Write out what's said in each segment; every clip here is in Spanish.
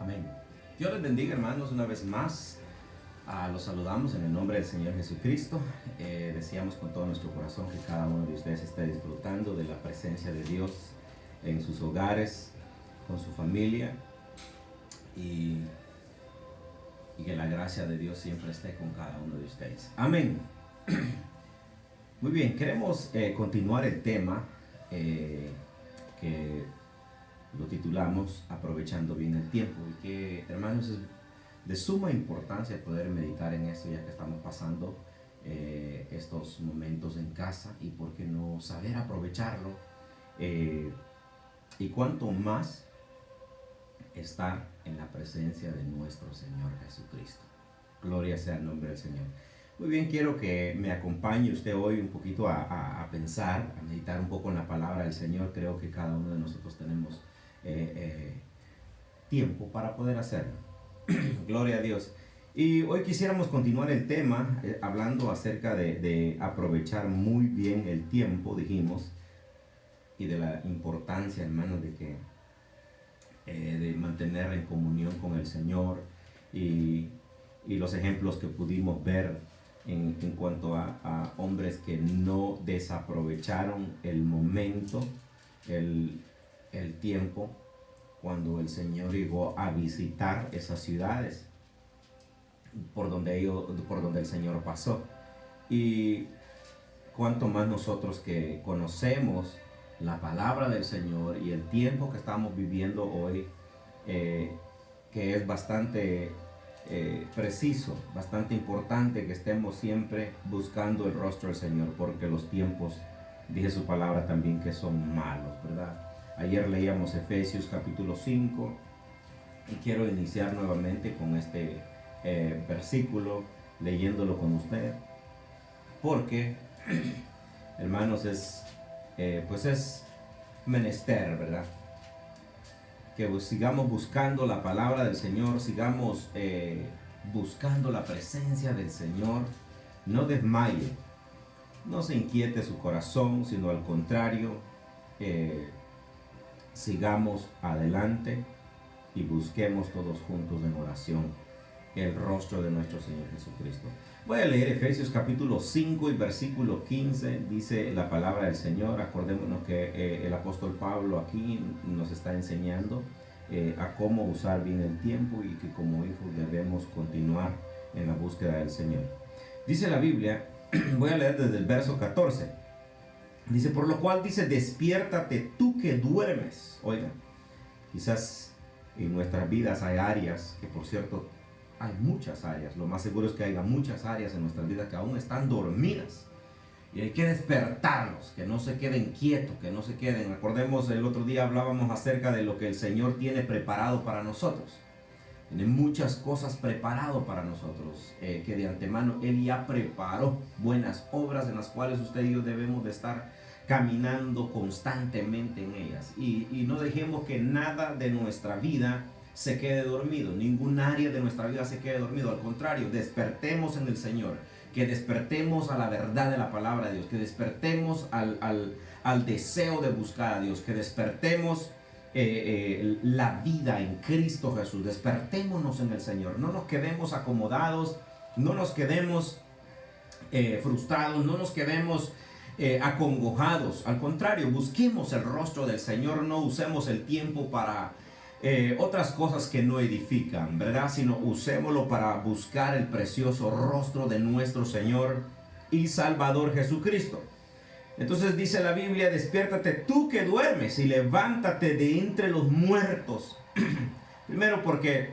Amén. Dios les bendiga, hermanos, una vez más. Los saludamos en el nombre del Señor Jesucristo. Deseamos con todo nuestro corazón que cada uno de ustedes esté disfrutando de la presencia de Dios en sus hogares, con su familia, y que la gracia de Dios siempre esté con cada uno de ustedes. Amén. Muy bien, queremos continuar el tema que lo titulamos Aprovechando bien el tiempo, y que, hermanos, es de suma importancia poder meditar en esto, ya que estamos pasando estos momentos en casa, y por qué no saber aprovecharlo, y cuanto más estar en la presencia de nuestro Señor Jesucristo. Gloria sea el nombre del Señor. Muy bien, quiero que me acompañe usted hoy un poquito a pensar, a meditar un poco en la palabra del Señor. Creo que cada uno de nosotros tenemos tiempo para poder hacerlo. Gloria a Dios. Y hoy quisiéramos continuar el tema hablando acerca de aprovechar muy bien el tiempo, dijimos, y de la importancia, hermanos, de mantener en comunión con el Señor, y los ejemplos que pudimos ver en cuanto a hombres que no desaprovecharon el momento, el tiempo, cuando el Señor llegó a visitar esas ciudades por donde el Señor pasó. Y cuanto más nosotros que conocemos la palabra del Señor y el tiempo que estamos viviendo hoy, que es bastante preciso, bastante importante que estemos siempre buscando el rostro del Señor, porque los tiempos, dije su palabra también, que son malos, ¿verdad? Ayer leíamos Efesios capítulo 5, y quiero iniciar nuevamente con este versículo, leyéndolo con usted, porque, hermanos, es menester, ¿verdad?, que sigamos buscando la palabra del Señor, sigamos buscando la presencia del Señor. No desmaye, no se inquiete su corazón, sino al contrario, sigamos adelante y busquemos todos juntos en oración el rostro de nuestro Señor Jesucristo. Voy a leer Efesios capítulo 5 y versículo 15. Dice la palabra del Señor. Acordémonos que el apóstol Pablo aquí nos está enseñando a cómo usar bien el tiempo, y que como hijos debemos continuar en la búsqueda del Señor. Dice la Biblia, voy a leer desde el verso 14. Dice: por lo cual, dice, despiértate tú que duermes. Oigan, quizás en nuestras vidas hay áreas, que por cierto hay muchas áreas, lo más seguro es que haya muchas áreas en nuestras vidas que aún están dormidas, y hay que despertarlos, que no se queden quietos, que no se queden. Acordemos, el otro día hablábamos acerca de lo que el Señor tiene preparado para nosotros. Tiene muchas cosas preparado para nosotros, que de antemano Él ya preparó, buenas obras en las cuales usted y yo debemos de estar caminando constantemente en ellas, y no dejemos que nada de nuestra vida se quede dormido, ningún área de nuestra vida se quede dormido. Al contrario, despertemos en el Señor, que despertemos a la verdad de la palabra de Dios, que despertemos al deseo de buscar a Dios, que despertemos la vida en Cristo Jesús. Despertémonos en el Señor, no nos quedemos acomodados, no nos quedemos frustrados, no nos quedemos acongojados. Al contrario, busquemos el rostro del Señor, no usemos el tiempo para otras cosas que no edifican, ¿verdad?, sino usémoslo para buscar el precioso rostro de nuestro Señor y Salvador Jesucristo. Entonces dice la Biblia: despiértate tú que duermes y levántate de entre los muertos. Primero, porque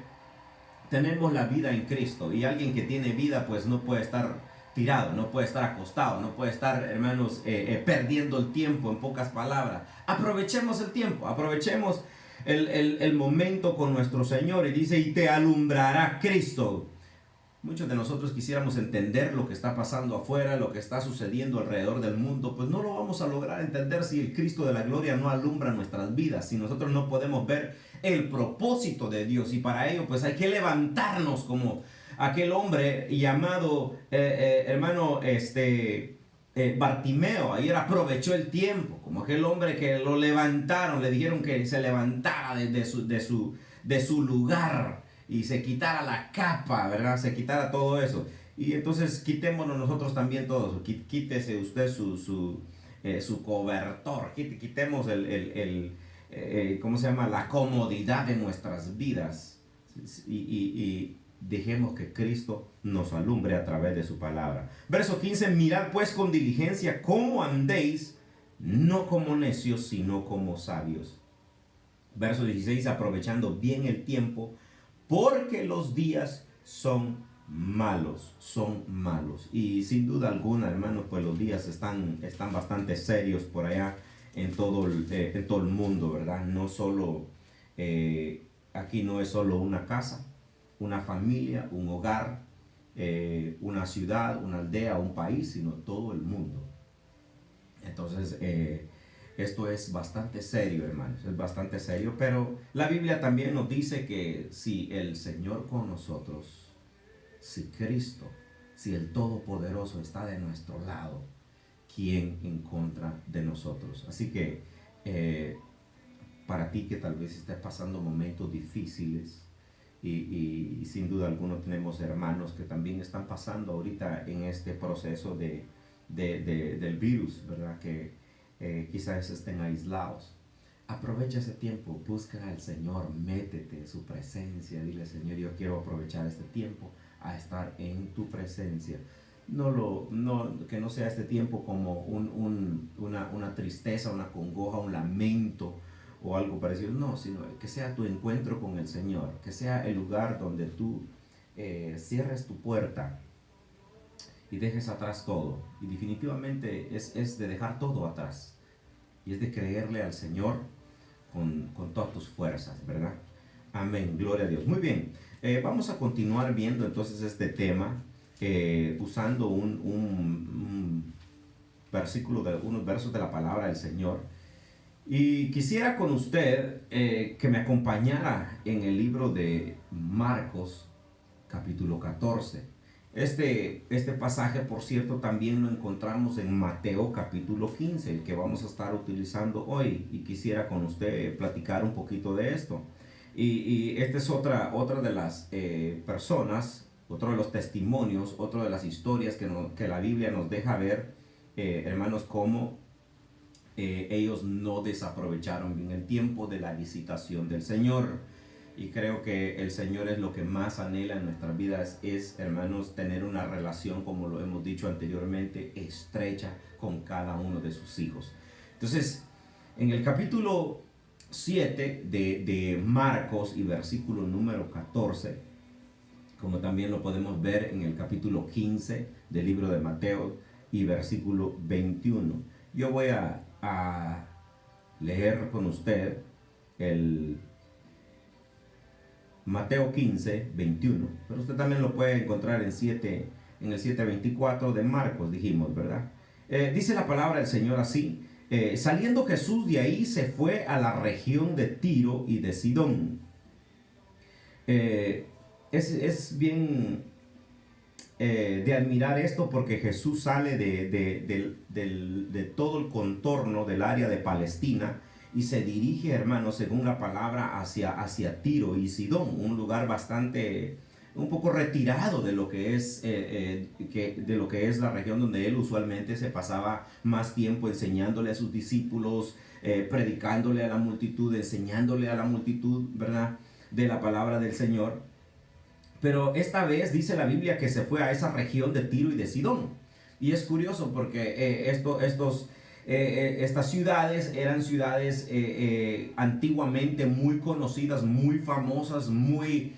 tenemos la vida en Cristo, y alguien que tiene vida pues no puede estar tirado, no puede estar acostado, no puede estar, hermanos, perdiendo el tiempo. En pocas palabras, aprovechemos el tiempo, aprovechemos el momento con nuestro Señor. Y dice: y te alumbrará Cristo. Muchos de nosotros quisiéramos entender lo que está pasando afuera, lo que está sucediendo alrededor del mundo. Pues no lo vamos a lograr entender si el Cristo de la gloria no alumbra nuestras vidas, si nosotros no podemos ver el propósito de Dios. Y para ello pues hay que levantarnos como aquel hombre llamado, hermano, Bartimeo. Ayer aprovechó el tiempo, como aquel hombre que lo levantaron, le dijeron que se levantara de su lugar y se quitara la capa, ¿verdad? Se quitara todo eso. Y entonces quitémonos nosotros también todo eso. Quítese usted su cobertor. Quitemos ¿cómo se llama? La comodidad de nuestras vidas. Y dejemos que Cristo nos alumbre a través de su palabra. Verso 15, mirad pues con diligencia cómo andéis, no como necios, sino como sabios. Verso 16, aprovechando bien el tiempo, porque los días son malos. Y sin duda alguna, hermanos, pues los días están bastante serios por allá en todo el mundo, ¿verdad? No solo, aquí no es solo una casa, una familia, un hogar, una ciudad, una aldea, un país, sino todo el mundo. Entonces, esto es bastante serio, hermanos, es bastante serio, pero la Biblia también nos dice que si el Señor con nosotros, si Cristo, si el Todopoderoso está de nuestro lado, ¿quién en contra de nosotros? Así que para ti que tal vez estés pasando momentos difíciles, y sin duda alguna tenemos hermanos que también están pasando ahorita en este proceso del virus, ¿verdad? Que quizás estén aislados. Aprovecha ese tiempo, busca al Señor, métete en su presencia, dile: Señor, yo quiero aprovechar este tiempo a estar en tu presencia. Que no sea este tiempo como una tristeza, una congoja, un lamento o algo parecido, no, sino que sea tu encuentro con el Señor, que sea el lugar donde tú cierres tu puerta y dejes atrás todo. Y definitivamente es de dejar todo atrás, y es de creerle al Señor con todas tus fuerzas, ¿verdad? Amén, gloria a Dios. Muy bien, vamos a continuar viendo entonces este tema, usando un versículo, unos versos de la palabra del Señor. Y quisiera con usted que me acompañara en el libro de Marcos, capítulo 14. Este pasaje, por cierto, también lo encontramos en Mateo capítulo 15, el que vamos a estar utilizando hoy, y quisiera con usted platicar un poquito de esto. Y esta es otra de las personas, otro de los testimonios, otra de las historias que la Biblia nos deja ver, hermanos, cómo ellos no desaprovecharon bien el tiempo de la visitación del Señor. Y creo que el Señor es lo que más anhela en nuestras vidas, es, hermanos, tener una relación, como lo hemos dicho anteriormente, estrecha con cada uno de sus hijos. Entonces, en el capítulo 7 de Marcos y versículo número 14, como también lo podemos ver en el capítulo 15 del libro de Mateo y versículo 21. Yo voy a leer con usted el Mateo 15, 21, pero usted también lo puede encontrar en el 7:24 de Marcos, dijimos, ¿verdad? Dice la palabra del Señor así: saliendo Jesús de ahí, se fue a la región de Tiro y de Sidón. Es bien de admirar esto, porque Jesús sale de todo el contorno del área de Palestina y se dirige, hermanos, según la palabra, hacia Tiro y Sidón, un lugar un poco retirado de lo que es la región donde él usualmente se pasaba más tiempo enseñándole a sus discípulos, predicándole a la multitud, enseñándole a la multitud, ¿verdad?, de la palabra del Señor. Pero esta vez dice la Biblia que se fue a esa región de Tiro y de Sidón. Y es curioso porque estas ciudades eran ciudades antiguamente muy conocidas, muy famosas, muy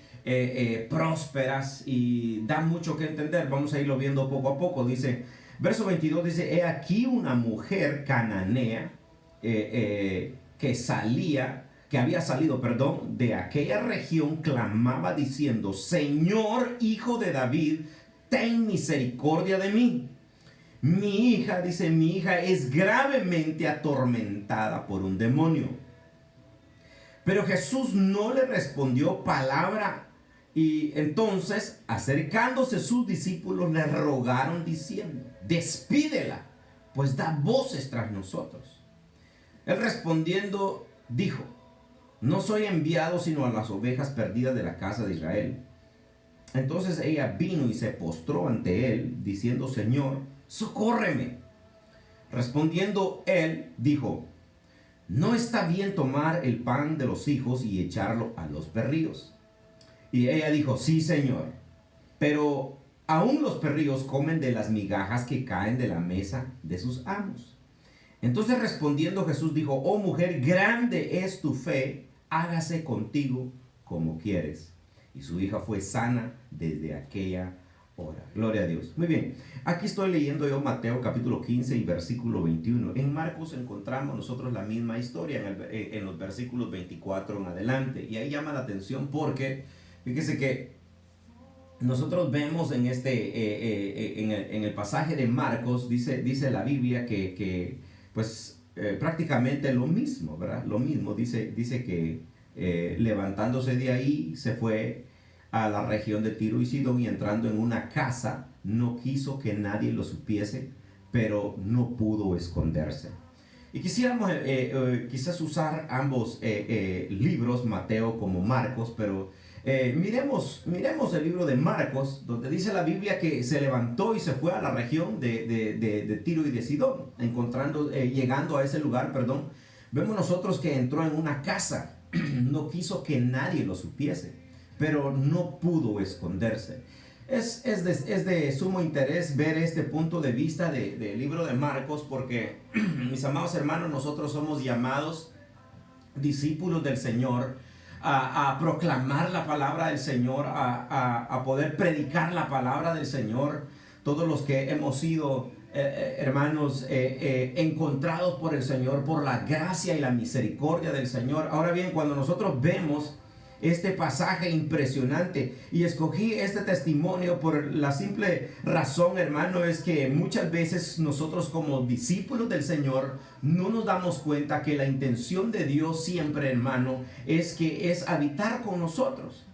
prósperas, y da mucho que entender. Vamos a irlo viendo poco a poco. Dice, verso 22 dice: he aquí una mujer cananea que había salido de aquella región, clamaba diciendo: Señor, Hijo de David, ten misericordia de mí. Mi hija es gravemente atormentada por un demonio. Pero Jesús no le respondió palabra, y entonces, acercándose sus discípulos, le rogaron diciendo: despídela, pues da voces tras nosotros. Él respondiendo dijo: No soy enviado sino a las ovejas perdidas de la casa de Israel. Entonces ella vino y se postró ante él, diciendo: Señor, socórreme. Respondiendo él, dijo: no está bien tomar el pan de los hijos y echarlo a los perrillos. Y ella dijo: sí, Señor, pero aún los perrillos comen de las migajas que caen de la mesa de sus amos. Entonces respondiendo Jesús dijo: oh mujer, grande es tu fe, hágase contigo como quieres. Y su hija fue sana desde aquella hora. Gloria a Dios. Muy bien, aquí estoy leyendo yo Mateo capítulo 15 y versículo 21. En Marcos encontramos nosotros la misma historia en los versículos 24 en adelante. Y ahí llama la atención porque, fíjese que nosotros vemos en en el pasaje de Marcos, dice la Biblia que prácticamente lo mismo, ¿verdad? Lo mismo, dice que levantándose de ahí se fue a la región de Tiro y Sidón, y entrando en una casa no quiso que nadie lo supiese, pero no pudo esconderse. Y quisiéramos quizás usar ambos libros, Mateo como Marcos, pero miremos el libro de Marcos, donde dice la Biblia que se levantó y se fue a la región de Tiro y de Sidón, llegando a ese lugar, vemos nosotros que entró en una casa, no quiso que nadie lo supiese, pero no pudo esconderse. Es de sumo interés ver este punto de vista del libro de Marcos, porque, mis amados hermanos, nosotros somos llamados discípulos del Señor a proclamar la palabra del Señor, a poder predicar la palabra del Señor. Todos los que hemos sido hermanos encontrados por el Señor, por la gracia y la misericordia del Señor. Ahora bien, cuando nosotros vemos este pasaje impresionante, y escogí este testimonio por la simple razón, hermano, es que muchas veces nosotros como discípulos del Señor no nos damos cuenta que la intención de Dios siempre, hermano, es habitar con nosotros,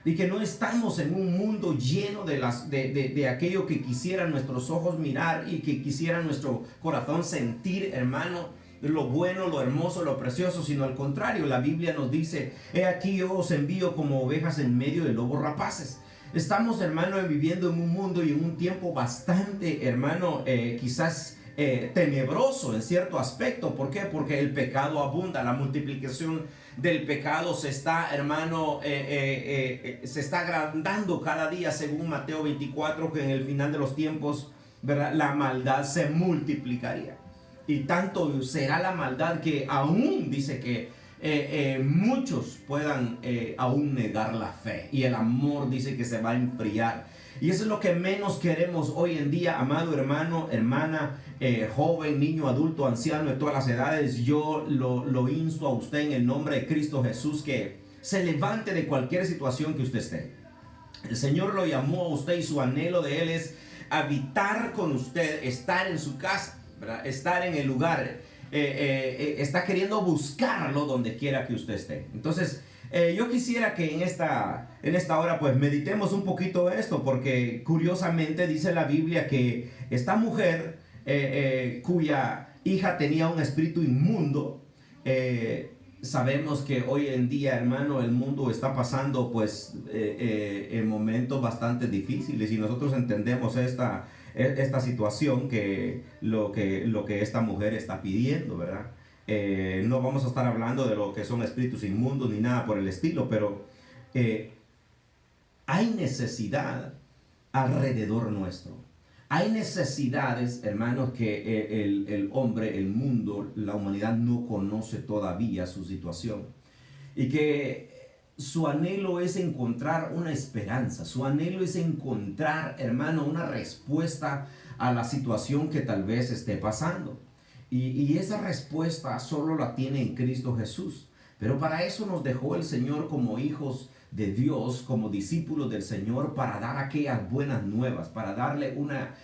y que no estamos en un mundo lleno de aquello que quisieran nuestros ojos mirar y que quisiera nuestro corazón sentir, hermano, lo bueno, lo hermoso, lo precioso, sino al contrario. La Biblia nos dice: he aquí yo os envío como ovejas en medio de lobos rapaces. Estamos, hermano, viviendo en un mundo y en un tiempo bastante, hermano, quizás tenebroso en cierto aspecto. ¿Por qué? Porque el pecado abunda, la multiplicación del pecado se está, hermano, se está agrandando cada día, según Mateo 24, que en el final de los tiempos, ¿verdad?, la maldad se multiplicaría. Y tanto será la maldad que aún dice que muchos puedan aún negar la fe. Y el amor dice que se va a enfriar. Y eso es lo que menos queremos hoy en día, amado hermano, hermana, joven, niño, adulto, anciano, de todas las edades. Yo lo insto a usted en el nombre de Cristo Jesús, que se levante de cualquier situación que usted esté. El Señor lo llamó a usted y su anhelo de Él es habitar con usted, estar en su casa, ¿verdad?, estar en el lugar. Está queriendo buscarlo donde quiera que usted esté. Entonces, yo quisiera que en esta hora pues meditemos un poquito esto, porque curiosamente dice la Biblia que esta mujer cuya hija tenía un espíritu inmundo, sabemos que hoy en día, hermano, el mundo está pasando pues en momentos bastante difíciles, y nosotros entendemos esta situación, que lo que esta mujer está pidiendo, ¿verdad? No vamos a estar hablando de lo que son espíritus inmundos ni nada por el estilo, pero hay necesidad alrededor nuestro. Hay necesidades, hermanos, que el hombre, el mundo, la humanidad no conoce todavía su situación, y que su anhelo es encontrar una esperanza, su anhelo es encontrar, hermano, una respuesta a la situación que tal vez esté pasando. Y esa respuesta solo la tiene en Cristo Jesús. Pero para eso nos dejó el Señor como hijos de Dios, como discípulos del Señor, para dar aquellas buenas nuevas, para darle una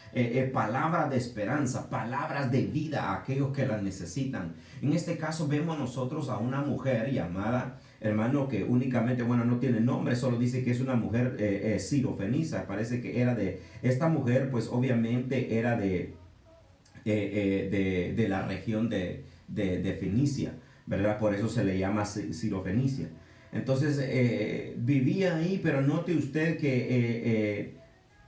palabra de esperanza, palabras de vida a aquellos que las necesitan. En este caso vemos nosotros a una mujer llamada, hermano, que únicamente, bueno, no tiene nombre, solo dice que es una mujer sirofenicia. Parece que era de, esta mujer pues obviamente era de la región de Fenicia, ¿verdad? Por eso se le llama Sirofenicia. Entonces vivía ahí, pero note usted que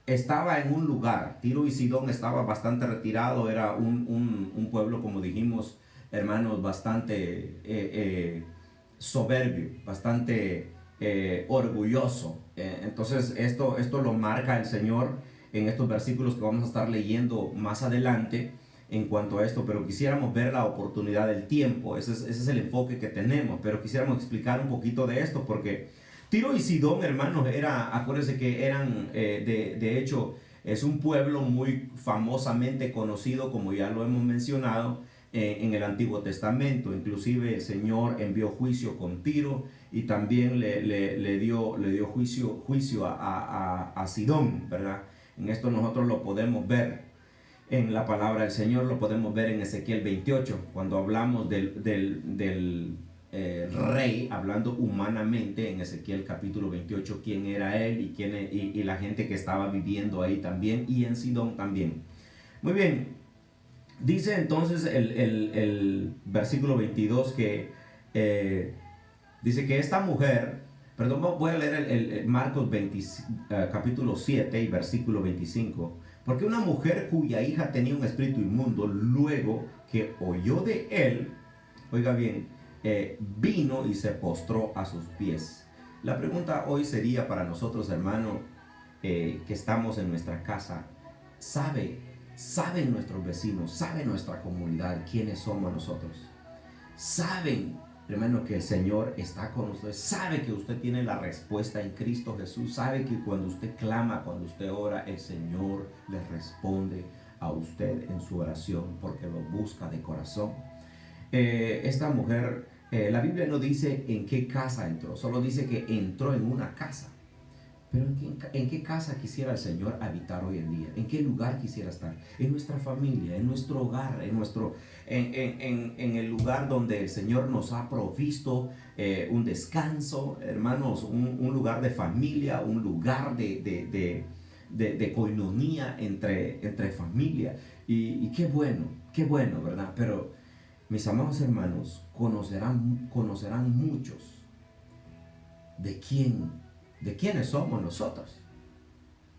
estaba en un lugar. Tiro y Sidón estaba bastante retirado, era un pueblo, como dijimos, hermanos, bastante soberbio, bastante orgulloso. Entonces esto lo marca el Señor en estos versículos que vamos a estar leyendo más adelante en cuanto a esto, pero quisiéramos ver la oportunidad del tiempo. Ese es el enfoque que tenemos, pero quisiéramos explicar un poquito de esto, porque Tiro y Sidón, hermanos, acuérdense que eran, de hecho, es un pueblo muy famosamente conocido, como ya lo hemos mencionado, en el Antiguo Testamento. Inclusive el Señor envió juicio con Tiro y también le dio juicio a Sidón, ¿verdad? En esto nosotros lo podemos ver en la palabra del Señor, lo podemos ver en Ezequiel 28, cuando hablamos del rey, hablando humanamente en Ezequiel capítulo 28, quién era él y la gente que estaba viviendo ahí también, y en Sidón también. Muy bien, dice entonces el versículo 22 que dice que esta mujer, perdón, voy a leer el Marcos capítulo 7 y versículo 25. Porque una mujer cuya hija tenía un espíritu inmundo, luego que oyó de él, oiga bien, vino y se postró a sus pies. La pregunta hoy sería para nosotros, hermano, que estamos en nuestra casa, ¿saben nuestros vecinos, sabe nuestra comunidad quiénes somos nosotros? ¿Saben, hermano, que el Señor está con usted? ¿Sabe que usted tiene la respuesta en Cristo Jesús? ¿Sabe que cuando usted clama, cuando usted ora, el Señor le responde a usted en su oración porque lo busca de corazón? Esta mujer, la Biblia no dice en qué casa entró, solo dice que entró en una casa. Pero ¿en qué casa quisiera el Señor habitar hoy en día? ¿En qué lugar quisiera estar? En nuestra familia, en nuestro hogar, en el lugar donde el Señor nos ha provisto un descanso, hermanos, un lugar de familia, un lugar de coinonía entre familia. Y qué bueno, ¿verdad? Pero mis amados hermanos, conocerán muchos de quiénes somos nosotros.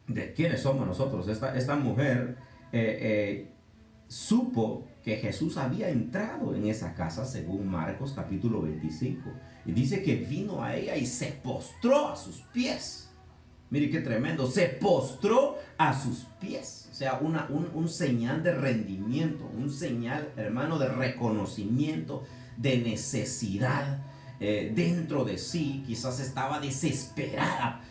¿De quiénes somos nosotros? Esta mujer supo que Jesús había entrado en esa casa, según Marcos capítulo 25. Y dice que vino a ella y se postró a sus pies. Mire qué tremendo, se postró a sus pies. O sea, un señal de rendimiento, un señal, hermano, de reconocimiento, de necesidad. Dentro de sí, quizás estaba desesperada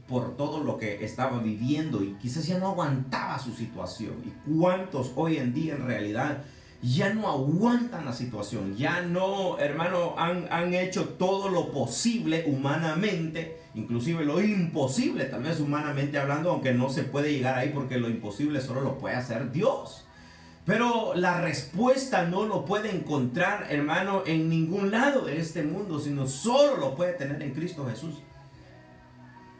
por todo lo que estaba viviendo y quizás ya no aguantaba su situación. ¿Y cuántos hoy en día en realidad ya no aguantan la situación? Ya no, hermano, han hecho todo lo posible humanamente, inclusive lo imposible, tal vez humanamente hablando, aunque no se puede llegar ahí porque lo imposible solo lo puede hacer Dios. Pero la respuesta no lo puede encontrar, hermano, en ningún lado de este mundo, sino solo lo puede tener en Cristo Jesús.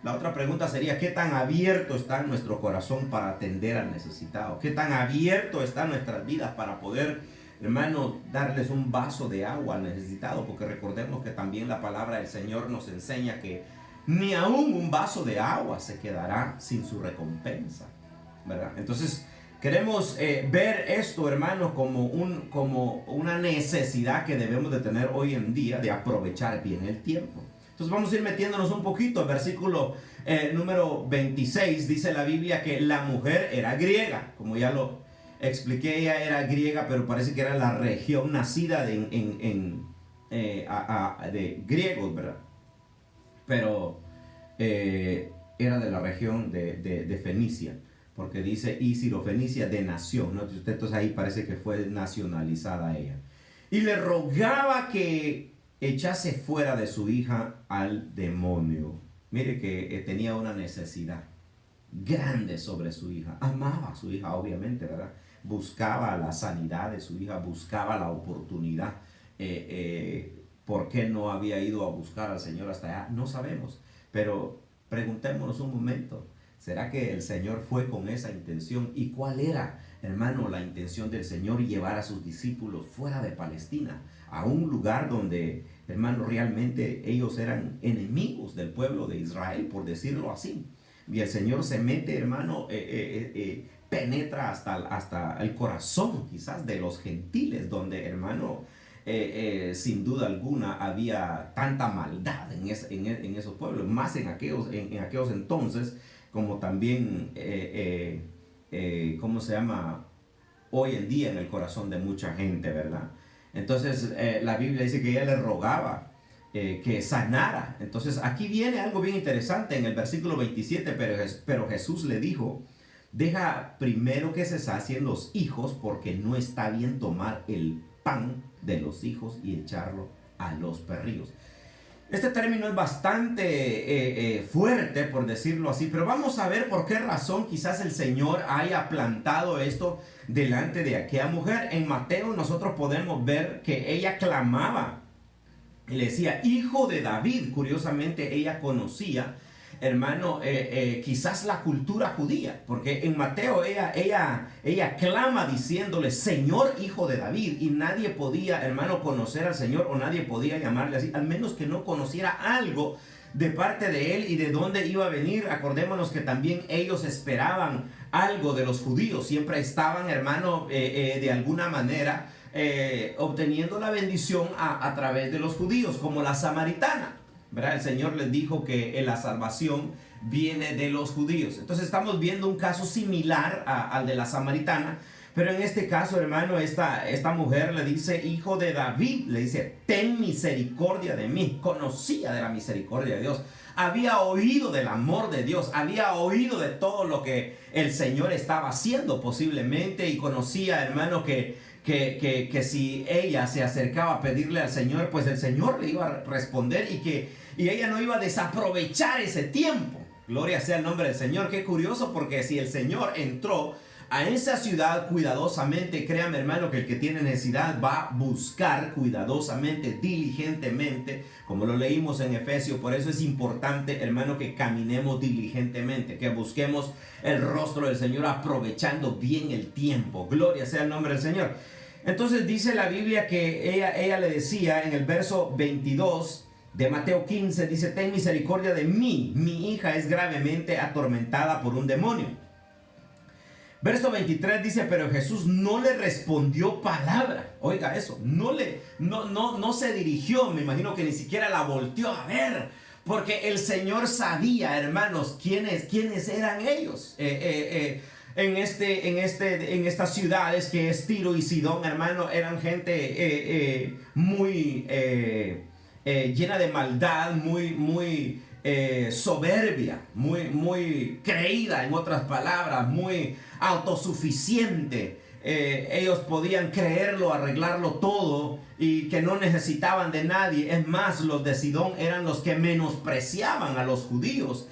La otra pregunta sería, ¿qué tan abierto está nuestro corazón para atender al necesitado? ¿Qué tan abierto están nuestras vidas para poder, hermano, darles un vaso de agua al necesitado? Porque recordemos que también la palabra del Señor nos enseña que ni aún un vaso de agua se quedará sin su recompensa, ¿verdad? Entonces, queremos ver esto, hermanos, como una necesidad que debemos de tener hoy en día de aprovechar bien el tiempo. Entonces vamos a ir metiéndonos un poquito. El versículo número 26 dice la Biblia que la mujer era griega. Como ya lo expliqué, ella era griega, pero parece que era la región nacida de griegos, ¿verdad? Pero era de la región de Fenicia. Porque dice y Sirofenicia de nación, ¿no? Entonces ahí parece que fue nacionalizada ella. Y le rogaba que echase fuera de su hija al demonio. Mire que tenía una necesidad grande sobre su hija. Amaba a su hija, obviamente, ¿verdad? Buscaba la sanidad de su hija, buscaba la oportunidad. ¿Por qué no había ido a buscar al Señor hasta allá? No sabemos. Pero preguntémonos un momento. ¿Será que el Señor fue con esa intención? ¿Y cuál era, hermano, la intención del Señor? Llevar a sus discípulos fuera de Palestina, a un lugar donde, hermano, realmente ellos eran enemigos del pueblo de Israel, por decirlo así. Y el Señor se mete, hermano, penetra hasta el corazón quizás de los gentiles, donde, hermano, sin duda alguna había tanta maldad en esos pueblos, más en aquellos entonces, como también, ¿cómo se llama? Hoy en día en el corazón de mucha gente, ¿verdad? Entonces la Biblia dice que ella le rogaba que sanara. Entonces aquí viene algo bien interesante en el versículo 27, pero Jesús le dijo: deja primero que se sacien los hijos, porque no está bien tomar el pan de los hijos y echarlo a los perrillos. Este término es bastante fuerte, por decirlo así, pero vamos a ver por qué razón quizás el Señor haya plantado esto delante de aquella mujer. En Mateo nosotros podemos ver que ella clamaba y le decía: hijo de David. Curiosamente ella conocía, hermano, quizás la cultura judía, porque en Mateo ella clama diciéndole: Señor, hijo de David, y nadie podía, hermano, conocer al Señor, o nadie podía llamarle así, al menos que no conociera algo de parte de él y de dónde iba a venir. Acordémonos que también ellos esperaban algo de los judíos, siempre estaban, hermano, de alguna manera obteniendo la bendición a través de los judíos, como la samaritana, ¿verdad? El Señor les dijo que la salvación viene de los judíos. Entonces estamos viendo un caso similar al de la samaritana, pero en este caso, hermano, esta mujer le dice: hijo de David, le dice: ten misericordia de mí. Conocía de la misericordia de Dios, había oído del amor de Dios, había oído de todo lo que el Señor estaba haciendo posiblemente, y conocía, hermano, que si ella se acercaba a pedirle al Señor, pues el Señor le iba a responder, y ella no iba a desaprovechar ese tiempo. Gloria sea el nombre del Señor. Qué curioso, porque si el Señor entró a esa ciudad cuidadosamente, créame, hermano, que el que tiene necesidad va a buscar cuidadosamente, diligentemente, como lo leímos en Efesios. Por eso es importante, hermano, que caminemos diligentemente, que busquemos el rostro del Señor aprovechando bien el tiempo. Gloria sea el nombre del Señor. Entonces dice la Biblia que ella le decía en el verso 22 de Mateo 15, dice: ten misericordia de mí, mi hija es gravemente atormentada por un demonio. Verso 23 dice: pero Jesús no le respondió palabra. Oiga eso, no se dirigió, me imagino que ni siquiera la volteó a ver, porque el Señor sabía, hermanos, quiénes eran ellos. En estas ciudades que es Tiro y Sidón, hermano, eran gente muy llena de maldad, muy soberbia, muy creída, en otras palabras, muy autosuficiente. Ellos podían creerlo, arreglarlo todo, y que no necesitaban de nadie. Es más, los de Sidón eran los que menospreciaban a los judíos,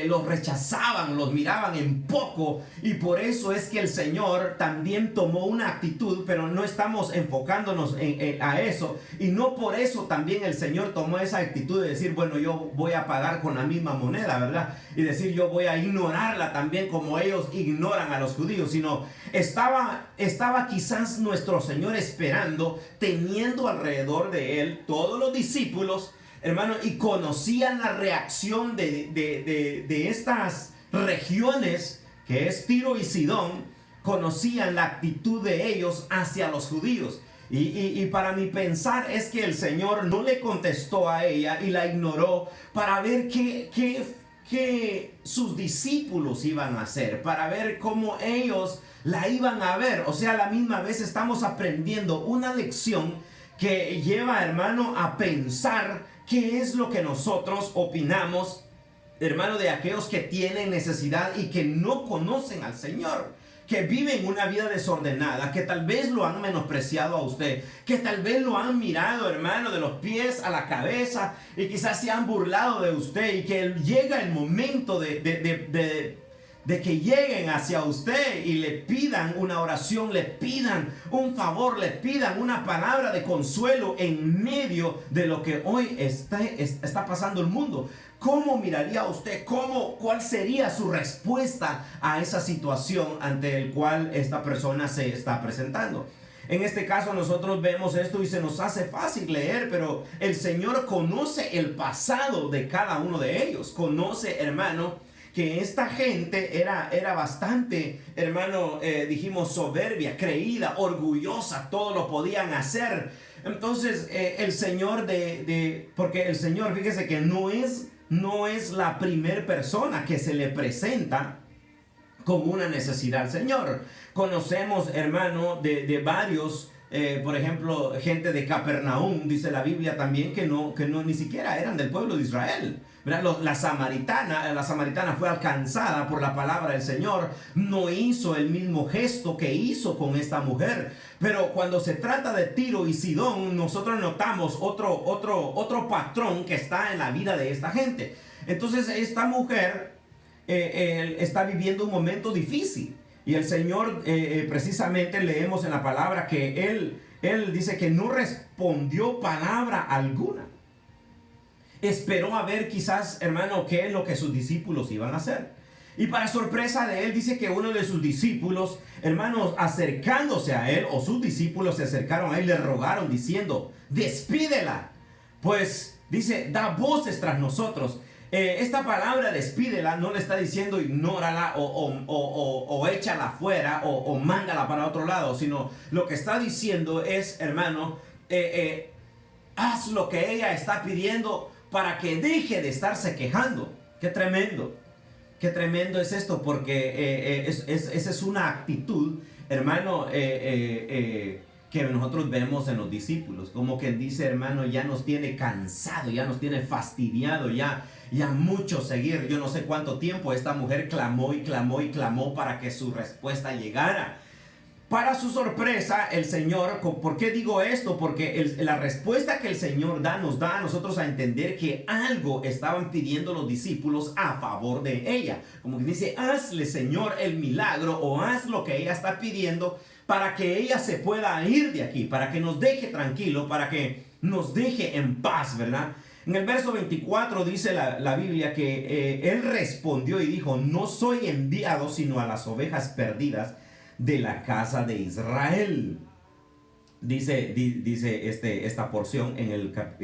los rechazaban, los miraban en poco, y por eso es que el Señor también tomó una actitud, pero no estamos enfocándonos a eso, y no por eso también el Señor tomó esa actitud de decir: bueno, yo voy a pagar con la misma moneda, ¿verdad? Y decir: yo voy a ignorarla también como ellos ignoran a los judíos, sino estaba quizás nuestro Señor esperando, teniendo alrededor de él todos los discípulos, hermano, y conocían la reacción de estas regiones, que es Tiro y Sidón. Conocían la actitud de ellos hacia los judíos. Y para mi pensar es que el Señor no le contestó a ella y la ignoró para ver qué sus discípulos iban a hacer, para ver cómo ellos la iban a ver. O sea, a la misma vez estamos aprendiendo una lección que lleva, hermano, a pensar qué es lo que nosotros opinamos, hermano, de aquellos que tienen necesidad y que no conocen al Señor, que viven una vida desordenada, que tal vez lo han menospreciado a usted, que tal vez lo han mirado, hermano, de los pies a la cabeza, y quizás se han burlado de usted, y que llega el momento de de que lleguen hacia usted y le pidan una oración, le pidan un favor, le pidan una palabra de consuelo en medio de lo que hoy está pasando el mundo. ¿Cómo miraría usted? ¿Cuál sería su respuesta a esa situación ante el cual esta persona se está presentando? En este caso nosotros vemos esto y se nos hace fácil leer, pero el Señor conoce el pasado de cada uno de ellos. Conoce, hermano, que esta gente era bastante, hermano, dijimos soberbia, creída, orgullosa, todo lo podían hacer. Entonces el Señor porque el Señor, fíjese que no es la primera persona que se le presenta con una necesidad al Señor. Conocemos, hermano, de varios, por ejemplo, gente de Capernaum, dice la Biblia también que no ni siquiera eran del pueblo de Israel. La samaritana fue alcanzada por la palabra del Señor, no hizo el mismo gesto que hizo con esta mujer. Pero cuando se trata de Tiro y Sidón, nosotros notamos otro patrón que está en la vida de esta gente. Entonces esta mujer está viviendo un momento difícil. Y el Señor, precisamente leemos en la palabra que Él dice que no respondió palabra alguna. Esperó a ver quizás, hermano, qué es lo que sus discípulos iban a hacer. Y para sorpresa de él, dice que uno de sus discípulos, hermanos, acercándose a él, o sus discípulos se acercaron a él, le rogaron diciendo, despídela. Pues dice, da voces tras nosotros. Esta palabra despídela no le está diciendo ignórala o échala fuera o mándala para otro lado, sino lo que está diciendo es, hermano, haz lo que ella está pidiendo para que deje de estarse quejando. Qué tremendo es esto, porque esa es una actitud, hermano, que nosotros vemos en los discípulos, como que dice, hermano, ya nos tiene cansado, ya nos tiene fastidiado, ya mucho seguir. Yo no sé cuánto tiempo esta mujer clamó y clamó y clamó para que su respuesta llegara. Para su sorpresa, el Señor, ¿por qué digo esto? Porque la respuesta que el Señor nos da a nosotros a entender que algo estaban pidiendo los discípulos a favor de ella. Como que dice, hazle, Señor, el milagro, o haz lo que ella está pidiendo para que ella se pueda ir de aquí, para que nos deje tranquilo, para que nos deje en paz, ¿verdad? En el verso 24 dice la Biblia que Él respondió y dijo, no soy enviado sino a las ovejas perdidas de la casa de Israel. Dice esta porción en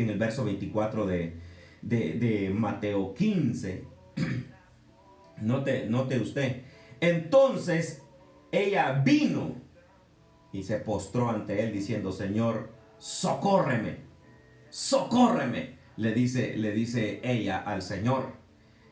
el verso 24 de Mateo 15. Note usted. Entonces ella vino y se postró ante él diciendo, Señor, socórreme, le dice ella al Señor.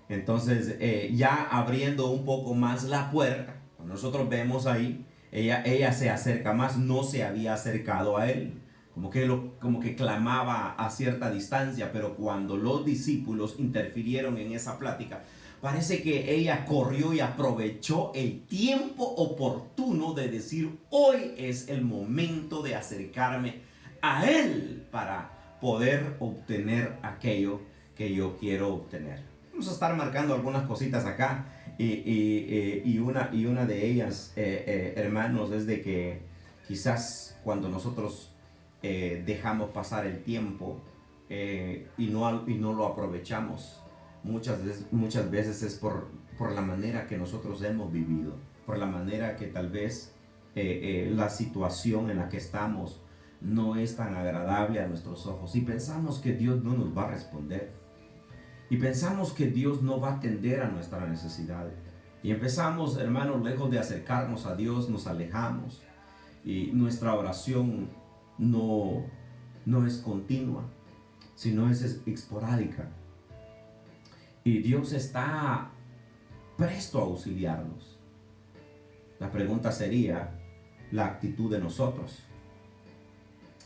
Entonces ya abriendo un poco más la puerta, nosotros vemos ahí, ella se acerca más, no se había acercado a él, como que clamaba a cierta distancia, pero cuando los discípulos interfirieron en esa plática, parece que ella corrió y aprovechó el tiempo oportuno de decir, hoy es el momento de acercarme a él para poder obtener aquello que yo quiero obtener. Vamos a estar marcando algunas cositas acá. Y una de ellas, hermanos, es de que quizás cuando nosotros dejamos pasar el tiempo y no lo aprovechamos, muchas veces es por la manera que nosotros hemos vivido, por la manera que tal vez la situación en la que estamos no es tan agradable a nuestros ojos y pensamos que Dios no nos va a responder. Y pensamos que Dios no va a atender a nuestras necesidades. Y empezamos, hermanos, lejos de acercarnos a Dios, nos alejamos. Y nuestra oración no es continua, sino es esporádica. Y Dios está presto a auxiliarnos. La pregunta sería la actitud de nosotros.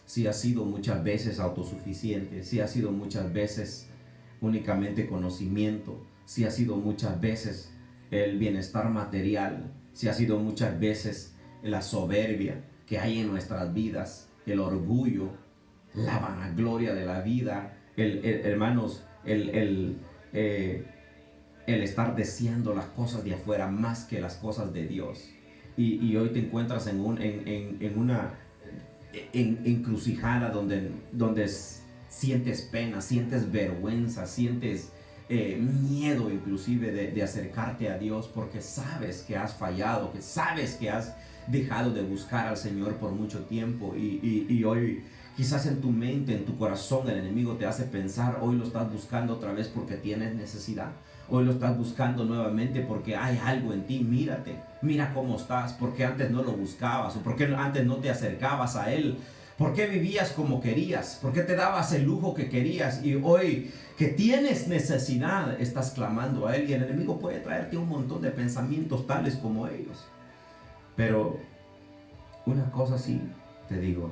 Si ha sido muchas veces autosuficiente, si ha sido muchas veces únicamente conocimiento, si ha sido muchas veces el bienestar material, si ha sido muchas veces la soberbia que hay en nuestras vidas, el orgullo, la vanagloria de la vida, hermanos, el estar deseando las cosas de afuera más que las cosas de Dios. Y hoy te encuentras en una encrucijada donde sientes pena, sientes vergüenza, sientes miedo inclusive de acercarte a Dios, porque sabes que has fallado, que sabes que has dejado de buscar al Señor por mucho tiempo, y hoy quizás en tu mente, en tu corazón, el enemigo te hace pensar, hoy lo estás buscando otra vez porque tienes necesidad. Hoy lo estás buscando nuevamente porque hay algo en ti. Mírate, mira cómo estás, porque antes no lo buscabas, o porque antes no te acercabas a Él. ¿Por qué vivías como querías? ¿Por qué te dabas el lujo que querías? Y hoy que tienes necesidad, estás clamando a Él, y el enemigo puede traerte un montón de pensamientos tales como ellos. Pero una cosa sí te digo: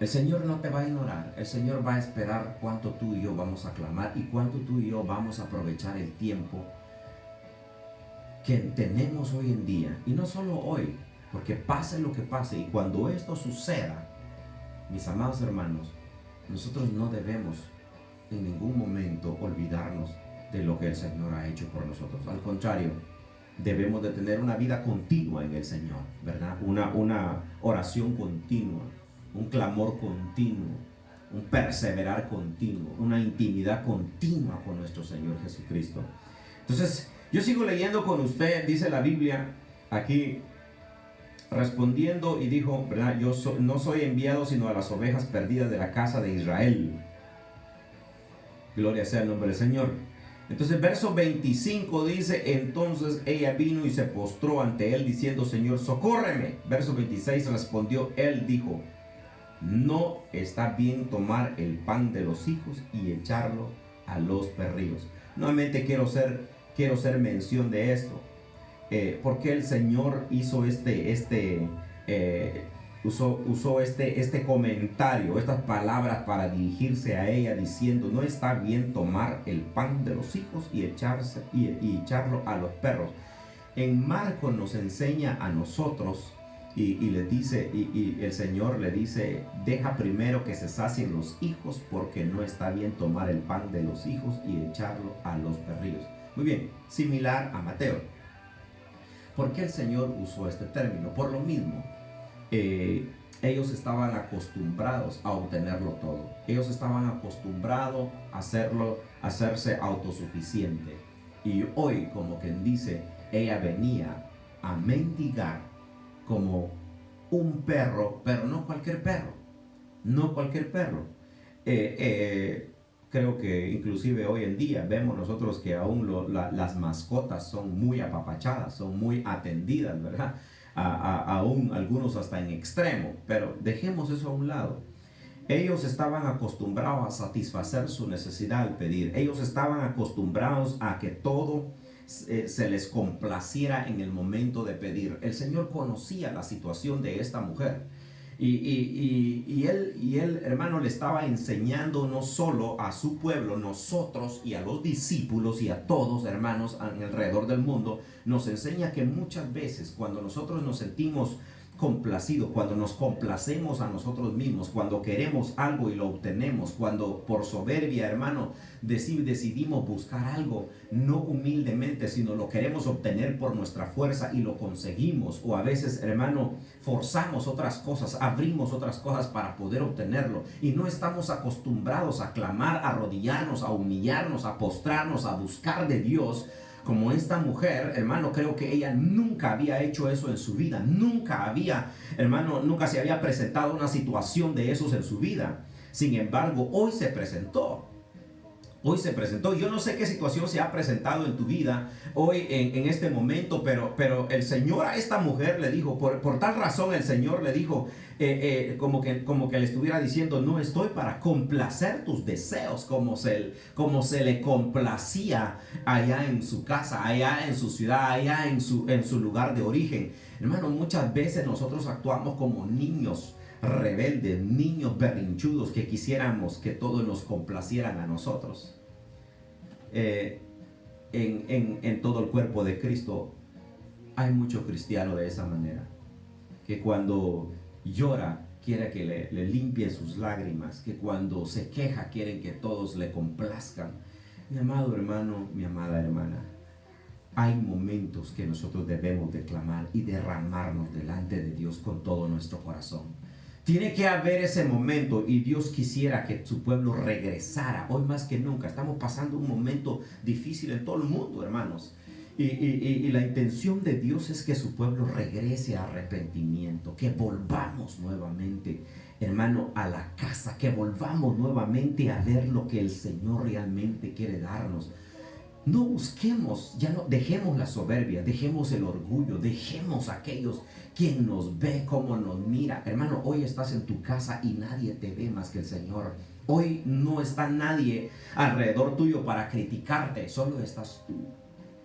el Señor no te va a ignorar. El Señor va a esperar cuánto tú y yo vamos a clamar y cuánto tú y yo vamos a aprovechar el tiempo que tenemos hoy en día. Y no solo hoy, porque pase lo que pase, y cuando esto suceda, mis amados hermanos, nosotros no debemos en ningún momento olvidarnos de lo que el Señor ha hecho por nosotros. Al contrario, debemos de tener una vida continua en el Señor, ¿verdad? Una oración continua, un clamor continuo, un perseverar continuo, una intimidad continua con nuestro Señor Jesucristo. Entonces, yo sigo leyendo con usted. Dice la Biblia aquí: respondiendo y dijo, ¿verdad? Yo no soy enviado sino a las ovejas perdidas de la casa de Israel. Gloria sea el nombre del Señor. Entonces, verso 25 dice: entonces ella vino y se postró ante él diciendo, Señor, socórreme. Verso 26, respondió él, dijo, no está bien tomar el pan de los hijos y echarlo a los perrillos. Nuevamente quiero hacer mención de esto. Porque el Señor hizo usó este comentario, estas palabras para dirigirse a ella, diciendo, no está bien tomar el pan de los hijos y echarlo a los perros. En Marcos nos enseña a nosotros y le dice, y el Señor le dice, deja primero que se sacien los hijos, porque no está bien tomar el pan de los hijos y echarlo a los perrillos. Muy bien, similar a Mateo. ¿Por qué el Señor usó este término? Por lo mismo. Ellos estaban acostumbrados a obtenerlo todo. Ellos estaban acostumbrados a hacerse autosuficiente. Y hoy, como quien dice, ella venía a mendigar como un perro, pero no cualquier perro. No cualquier perro. Creo que inclusive hoy en día vemos nosotros que aún las mascotas son muy apapachadas, son muy atendidas, ¿verdad? Aún algunos hasta en extremo, pero dejemos eso a un lado. Ellos estaban acostumbrados a satisfacer su necesidad al pedir. Ellos estaban acostumbrados a que todo se les complaciera en el momento de pedir. El Señor conocía la situación de esta mujer. Y él, hermano, le estaba enseñando no solo a su pueblo, nosotros y a los discípulos y a todos, hermanos, alrededor del mundo, nos enseña que muchas veces cuando nosotros nos sentimos complacidos, cuando nos complacemos a nosotros mismos, cuando queremos algo y lo obtenemos, cuando por soberbia, hermano, decidimos buscar algo, no humildemente, sino lo queremos obtener por nuestra fuerza y lo conseguimos, o a veces, hermano, forzamos otras cosas, abrimos otras cosas para poder obtenerlo, y no estamos acostumbrados a clamar, a arrodillarnos, a humillarnos, a postrarnos, a buscar de Dios. Como esta mujer, hermano, creo que ella nunca había hecho eso en su vida. Nunca se había presentado una situación de esos en su vida. Sin embargo, hoy se presentó. Yo no sé qué situación se ha presentado en tu vida hoy en este momento, pero el Señor a esta mujer le dijo, por tal razón el Señor le dijo, como que le estuviera diciendo, no estoy para complacer tus deseos como se le complacía allá en su casa, allá en su ciudad, allá en su lugar de origen. Hermano, muchas veces nosotros actuamos como niños rebeldes, niños berrinchudos que quisiéramos que todos nos complacieran a nosotros. En todo el cuerpo de Cristo hay muchos cristianos de esa manera, que cuando llora quiere que le limpien sus lágrimas, que cuando se queja quieren que todos le complazcan. Mi amado hermano, mi amada hermana, hay momentos que nosotros debemos de clamar y derramarnos delante de Dios con todo nuestro corazón. Tiene que haber ese momento, y Dios quisiera que su pueblo regresara hoy más que nunca. Estamos pasando un momento difícil en todo el mundo, hermanos. Y la intención de Dios es que su pueblo regrese a arrepentimiento, que volvamos nuevamente, hermano, a la casa, que volvamos nuevamente a ver lo que el Señor realmente quiere darnos. No busquemos, ya no, dejemos la soberbia, dejemos el orgullo, dejemos aquellos quien nos ve, cómo nos mira. Hermano, hoy estás en tu casa y nadie te ve más que el Señor. Hoy no está nadie alrededor tuyo para criticarte, solo estás tú,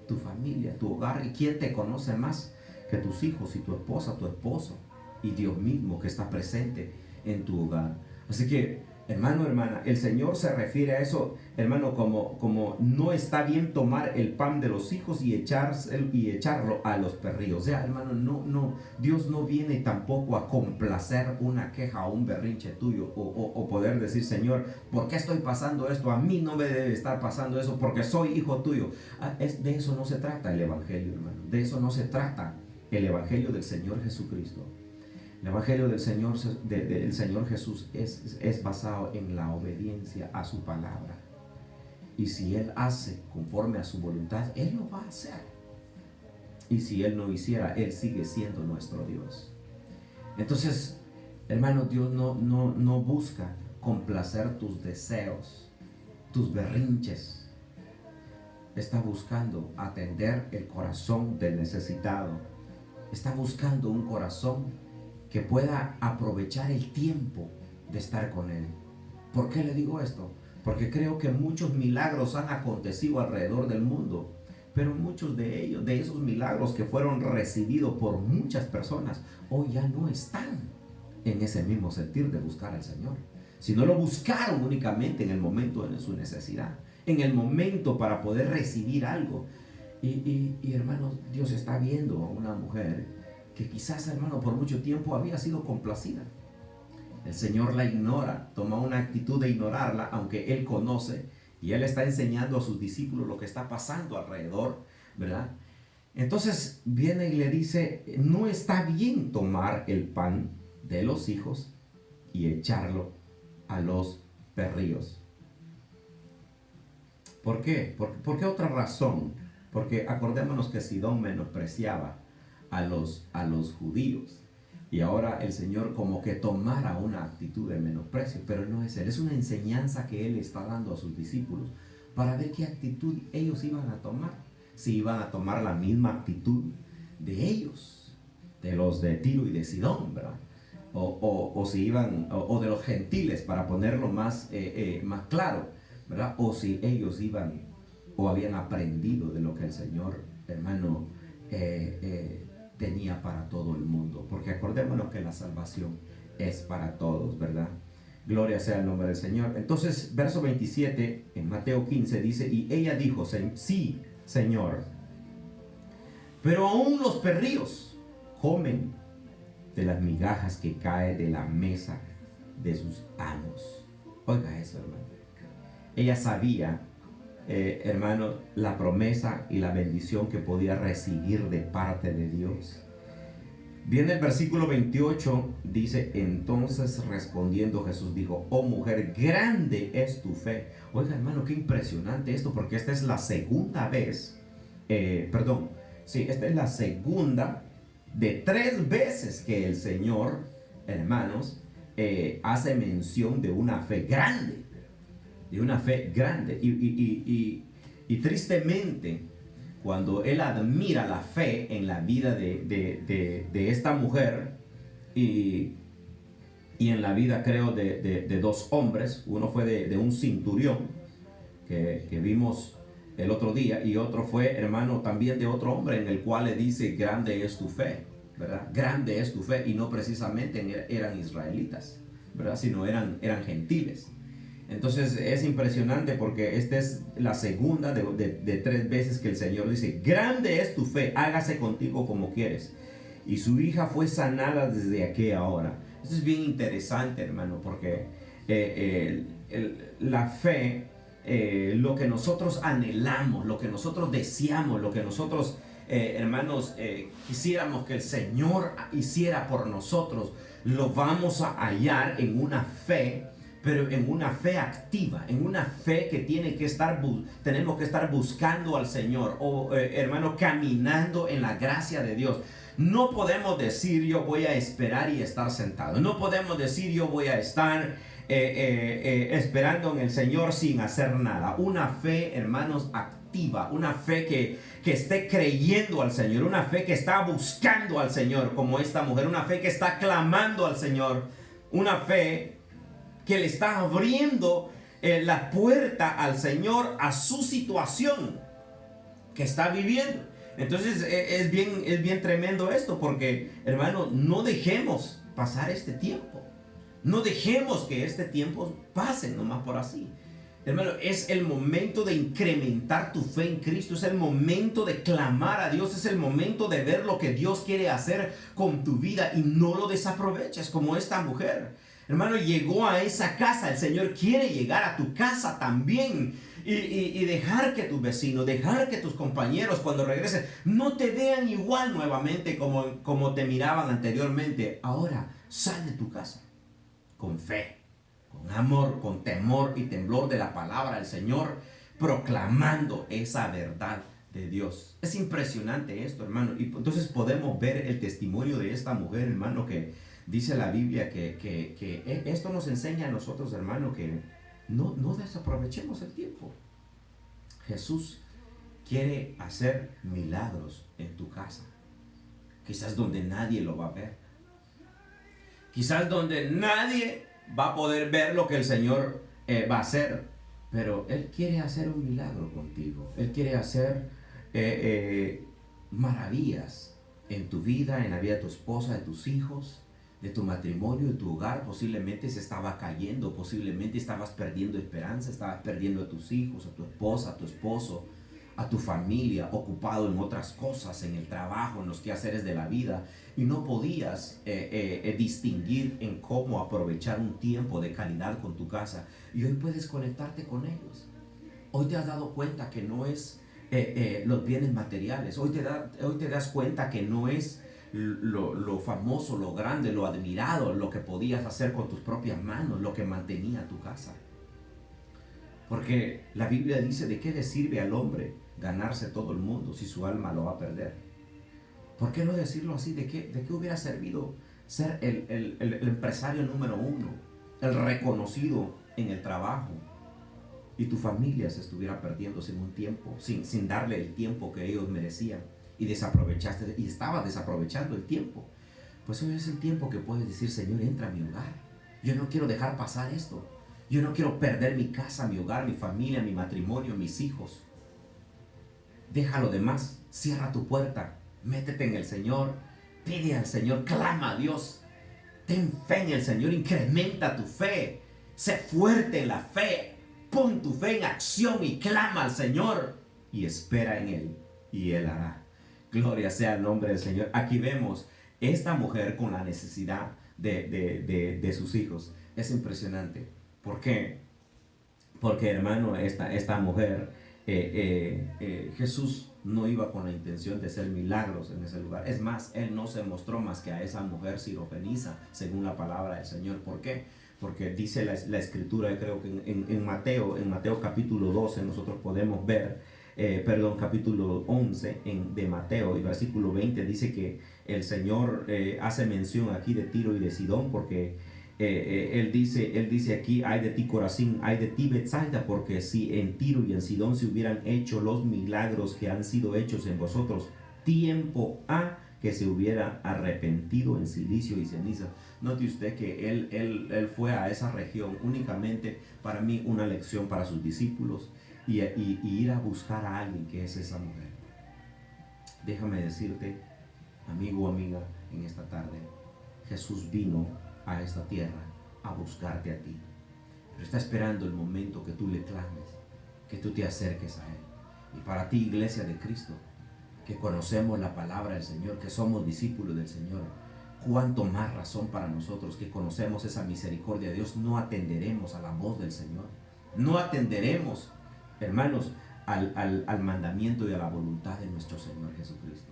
tu familia, tu hogar. ¿Y quién te conoce más que tus hijos y tu esposa, tu esposo y Dios mismo que está presente en tu hogar? Así que, hermano, hermana, el Señor se refiere a eso, hermano, como no está bien tomar el pan de los hijos y echarlo a los perrillos. O sea, hermano, no, Dios no viene tampoco a complacer una queja o un berrinche tuyo, o poder decir, Señor, ¿por qué estoy pasando esto? A mí no me debe estar pasando eso porque soy hijo tuyo. De eso no se trata el Evangelio, hermano. De eso no se trata el Evangelio del Señor Jesucristo. El Evangelio del Señor Jesús es basado en la obediencia a su palabra. Y si Él hace conforme a su voluntad, Él lo va a hacer. Y si Él no hiciera, Él sigue siendo nuestro Dios. Entonces, hermano, Dios no busca complacer tus deseos, tus berrinches. Está buscando atender el corazón del necesitado. Está buscando un corazón que pueda aprovechar el tiempo de estar con Él. ¿Por qué le digo esto? Porque creo que muchos milagros han acontecido alrededor del mundo, pero muchos de ellos, de esos milagros que fueron recibidos por muchas personas, hoy ya no están en ese mismo sentir de buscar al Señor, sino lo buscaron únicamente en el momento de su necesidad, en el momento para poder recibir algo. Y hermanos, Dios está viendo a una mujer que quizás, hermano, por mucho tiempo había sido complacida. El Señor la ignora, toma una actitud de ignorarla, aunque Él conoce, y Él está enseñando a sus discípulos lo que está pasando alrededor, ¿verdad? Entonces viene y le dice, no está bien tomar el pan de los hijos y echarlo a los perrillos. ¿Por qué? ¿Por qué otra razón? Porque acordémonos que Sidón menospreciaba a los judíos, y ahora el Señor como que tomara una actitud de menosprecio, pero no es Él, es una enseñanza que Él está dando a sus discípulos para ver qué actitud ellos iban a tomar, si iban a tomar la misma actitud de ellos, de los de Tiro y de Sidón, ¿verdad? O si iban, o de los gentiles, para ponerlo más claro, ¿verdad? O si ellos iban o habían aprendido de lo que el Señor, hermano, tenía para todo el mundo, porque acordémonos que la salvación es para todos, ¿verdad? Gloria sea el nombre del Señor. Entonces, verso 27 en Mateo 15 dice, y ella dijo, sí, Señor, pero aún los perrillos comen de las migajas que cae de la mesa de sus amos. Oiga eso, hermano. Ella sabía, hermano, la promesa y la bendición que podía recibir de parte de Dios. Viene el versículo 28, dice, entonces respondiendo Jesús dijo, oh mujer, grande es tu fe. Oiga, hermano, qué impresionante esto, porque esta es la segunda vez, esta es la segunda de 3 veces que el Señor, hermanos, hace mención de una fe grande. De una fe grande. Y tristemente, cuando Él admira la fe en la vida de esta mujer y en la vida, creo, de 2 hombres, uno fue de un centurión que vimos el otro día, y otro fue, hermano, también de otro hombre en el cual le dice, grande es tu fe, ¿verdad? Grande es tu fe, y no precisamente eran israelitas, ¿verdad? Sino eran gentiles. Entonces es impresionante, porque esta es la segunda de 3 veces que el Señor dice, grande es tu fe, hágase contigo como quieres. Y su hija fue sanada desde aquella hora. Esto es bien interesante, hermano, porque la fe, lo que nosotros anhelamos, lo que nosotros deseamos, lo que nosotros, hermanos, quisiéramos que el Señor hiciera por nosotros, lo vamos a hallar en una fe, pero en una fe activa, en una fe que tenemos que estar buscando al Señor, o hermano, caminando en la gracia de Dios. No podemos decir yo voy a esperar y estar sentado. No podemos decir yo voy a estar esperando en el Señor sin hacer nada. Una fe, hermanos, activa, una fe que esté creyendo al Señor, una fe que está buscando al Señor, como esta mujer, una fe que está clamando al Señor, una fe que le está abriendo la puerta al Señor a su situación que está viviendo. Entonces es bien tremendo esto, porque, hermano, no dejemos pasar este tiempo. No dejemos que este tiempo pase nomás por así. Hermano, es el momento de incrementar tu fe en Cristo, es el momento de clamar a Dios, es el momento de ver lo que Dios quiere hacer con tu vida y no lo desaproveches como esta mujer. Hermano, llegó a esa casa, el Señor quiere llegar a tu casa también y dejar que tus vecinos, dejar que tus compañeros cuando regresen no te vean igual nuevamente como te miraban anteriormente. Ahora, sal de tu casa con fe, con amor, con temor y temblor de la palabra del Señor, proclamando esa verdad de Dios. Es impresionante esto, hermano. Y entonces podemos ver el testimonio de esta mujer, hermano, que dice la Biblia que esto nos enseña a nosotros, hermano, que no desaprovechemos el tiempo. Jesús quiere hacer milagros en tu casa, quizás donde nadie lo va a ver, quizás donde nadie va a poder ver lo que el Señor va a hacer, pero Él quiere hacer un milagro contigo. Él quiere hacer maravillas en tu vida, en la vida de tu esposa, de tus hijos, de tu matrimonio, de tu hogar. Posiblemente se estaba cayendo, posiblemente estabas perdiendo esperanza, estabas perdiendo a tus hijos, a tu esposa, a tu esposo, a tu familia, ocupado en otras cosas, en el trabajo, en los quehaceres de la vida, y no podías distinguir en cómo aprovechar un tiempo de calidad con tu casa. Y hoy puedes conectarte con ellos. Hoy te has dado cuenta que no es los bienes materiales. Hoy te das cuenta que no es lo famoso, lo grande, lo admirado, lo que podías hacer con tus propias manos, lo que mantenía tu casa. Porque la Biblia dice: ¿de qué le sirve al hombre ganarse todo el mundo si su alma lo va a perder? ¿Por qué no decirlo así? ¿De qué hubiera servido ser el empresario número uno, el reconocido en el trabajo, y tu familia se estuviera perdiendo sin un tiempo, sin darle el tiempo que ellos merecían, y estabas desaprovechando el tiempo? Pues hoy es el tiempo que puedes decir: Señor, entra a mi hogar. Yo no quiero dejar pasar esto. Yo no quiero perder mi casa, mi hogar, mi familia, mi matrimonio, mis hijos. Deja lo demás, cierra tu puerta, métete en el Señor, pide al Señor, clama a Dios, ten fe en el Señor, incrementa tu fe, sé fuerte en la fe, pon tu fe en acción y clama al Señor y espera en Él, y Él hará. Gloria sea el nombre del Señor. Aquí vemos esta mujer con la necesidad de sus hijos. Es impresionante. ¿Por qué? Porque, hermano, esta mujer, Jesús no iba con la intención de hacer milagros en ese lugar. Es más, Él no se mostró más que a esa mujer sirofeniza, según la palabra del Señor. ¿Por qué? Porque dice la Escritura, creo que en Mateo capítulo 12, nosotros podemos ver, capítulo 11 de Mateo, y versículo 20, dice que el Señor hace mención aquí de Tiro y de Sidón, porque él dice aquí: ay de ti, Corazín, ay de ti, Betsaida, porque si en Tiro y en Sidón se hubieran hecho los milagros que han sido hechos en vosotros, tiempo ha que se hubiera arrepentido en silicio y ceniza. Note usted que él fue a esa región únicamente, para mí, una lección para sus discípulos, y ir a buscar a alguien que es esa mujer. Déjame decirte, amigo o amiga, en esta tarde, Jesús vino a esta tierra a buscarte a ti, pero está esperando el momento que tú le clames, que tú te acerques a Él. Y para ti, iglesia de Cristo, que conocemos la palabra del Señor, que somos discípulos del Señor, cuánto más razón para nosotros que conocemos esa misericordia de Dios, no atenderemos a la voz del Señor, no atenderemos hermanos, al mandamiento y a la voluntad de nuestro Señor Jesucristo.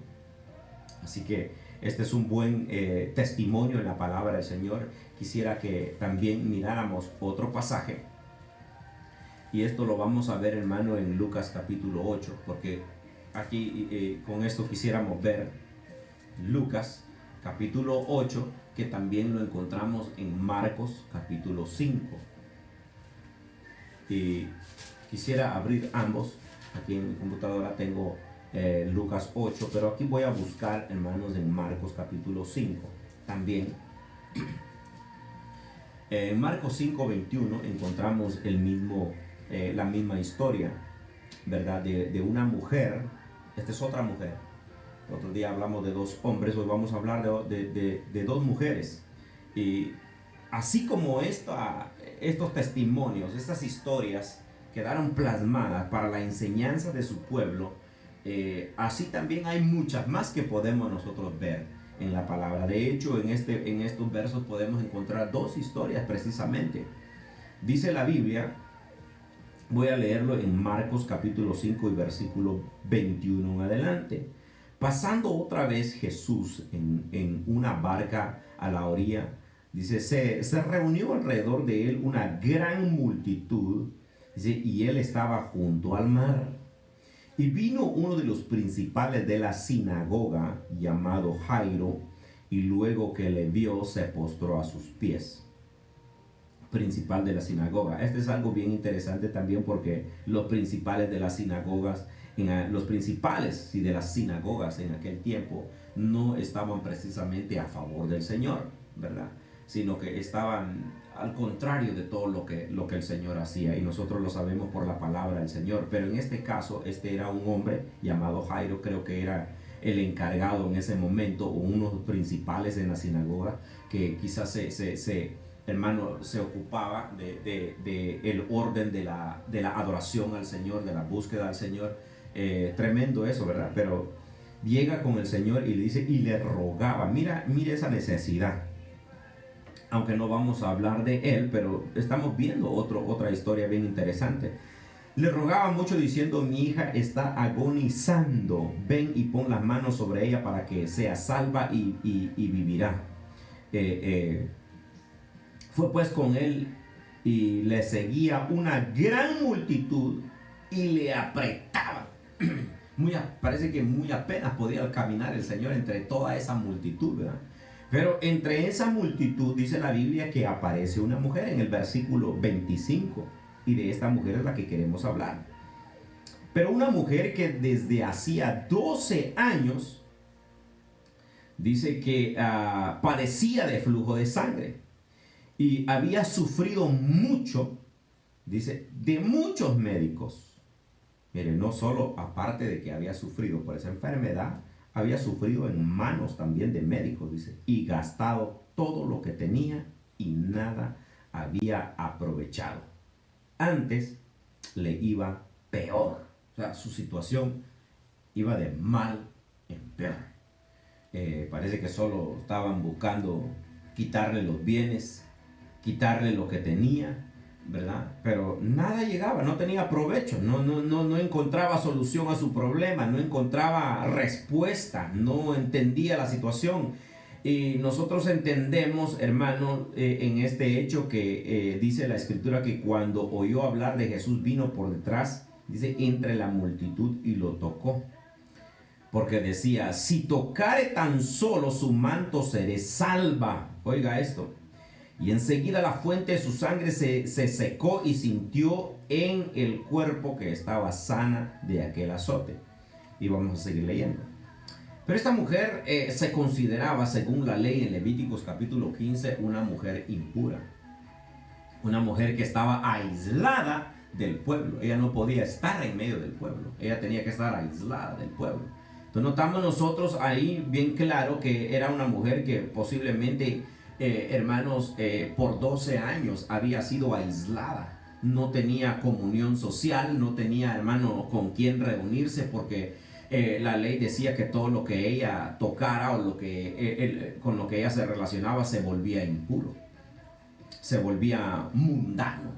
Así que este es un buen testimonio en la palabra del Señor. Quisiera que también miráramos otro pasaje, y esto lo vamos a ver, hermano, en Lucas capítulo 8, porque aquí con esto quisiéramos ver Lucas capítulo 8, que también lo encontramos en Marcos capítulo 5. Y quisiera abrir ambos. Aquí en mi computadora tengo Lucas 8, pero aquí voy a buscar, hermanos, en Marcos capítulo 5 también. En Marcos 5:21 encontramos la misma historia, ¿verdad? De una mujer. Esta es otra mujer. Otro día hablamos de dos hombres, hoy vamos a hablar de dos mujeres. Y así como estos testimonios, estas historias quedaron plasmadas para la enseñanza de su pueblo, así también hay muchas más que podemos nosotros ver en la palabra. De hecho, en estos versos podemos encontrar dos historias precisamente. Dice la Biblia, voy a leerlo en Marcos capítulo 5 y versículo 21 en adelante. Pasando otra vez Jesús en una barca a la orilla, dice, se reunió alrededor de él una gran multitud, dice, y él estaba junto al mar. Y vino uno de los principales de la sinagoga, llamado Jairo, y luego que le vio, se postró a sus pies. Principal de la sinagoga. Este es algo bien interesante también, porque los principales de las sinagogas, los principales de las sinagogas en aquel tiempo no estaban precisamente a favor del Señor, ¿verdad? Sino que estaban al contrario de todo lo que el Señor hacía, y nosotros lo sabemos por la palabra del Señor. Pero en este caso, este era un hombre llamado Jairo, creo que era el encargado en ese momento, o uno de los principales en la sinagoga, que quizás hermano, se ocupaba de el orden de la adoración al Señor, de la búsqueda al Señor. Tremendo eso, ¿verdad? Pero llega con el Señor y le dice, y le rogaba. Mira esa necesidad. Aunque no vamos a hablar de él, pero estamos viendo otra historia bien interesante. Le rogaba mucho diciendo, mi hija está agonizando, ven y pon las manos sobre ella para que sea salva y vivirá. Fue pues con él y le seguía una gran multitud y le apretaba. Parece que muy apenas podía caminar el Señor entre toda esa multitud, ¿verdad? Pero entre esa multitud dice la Biblia que aparece una mujer en el versículo 25, y de esta mujer es la que queremos hablar. Pero una mujer que desde hacía 12 años dice que padecía de flujo de sangre y había sufrido mucho, dice, de muchos médicos. Mire, no solo aparte de que había sufrido por esa enfermedad, había sufrido en manos también de médicos, dice, y gastado todo lo que tenía y nada había aprovechado. Antes le iba peor. O sea, su situación iba de mal en peor. Parece que solo estaban buscando quitarle los bienes, quitarle lo que tenía, ¿verdad? Pero nada llegaba, no tenía provecho, no encontraba solución a su problema, no encontraba respuesta, no entendía la situación. Y nosotros entendemos, hermano, en este hecho que dice la Escritura que cuando oyó hablar de Jesús vino por detrás, dice, entre la multitud y lo tocó. Porque decía, si tocare tan solo su manto seré salva. Oiga esto. Y enseguida la fuente de su sangre se secó y sintió en el cuerpo que estaba sana de aquel azote. Y vamos a seguir leyendo. Pero esta mujer se consideraba, según la ley en Levíticos capítulo 15, una mujer impura. Una mujer que estaba aislada del pueblo. Ella no podía estar en medio del pueblo. Ella tenía que estar aislada del pueblo. Entonces notamos nosotros ahí bien claro que era una mujer que posiblemente, hermanos, por 12 años había sido aislada. No tenía comunión social, no tenía, hermano, con quien reunirse, porque la ley decía que todo lo que ella tocara o con lo que ella se relacionaba se volvía impuro, se volvía mundano.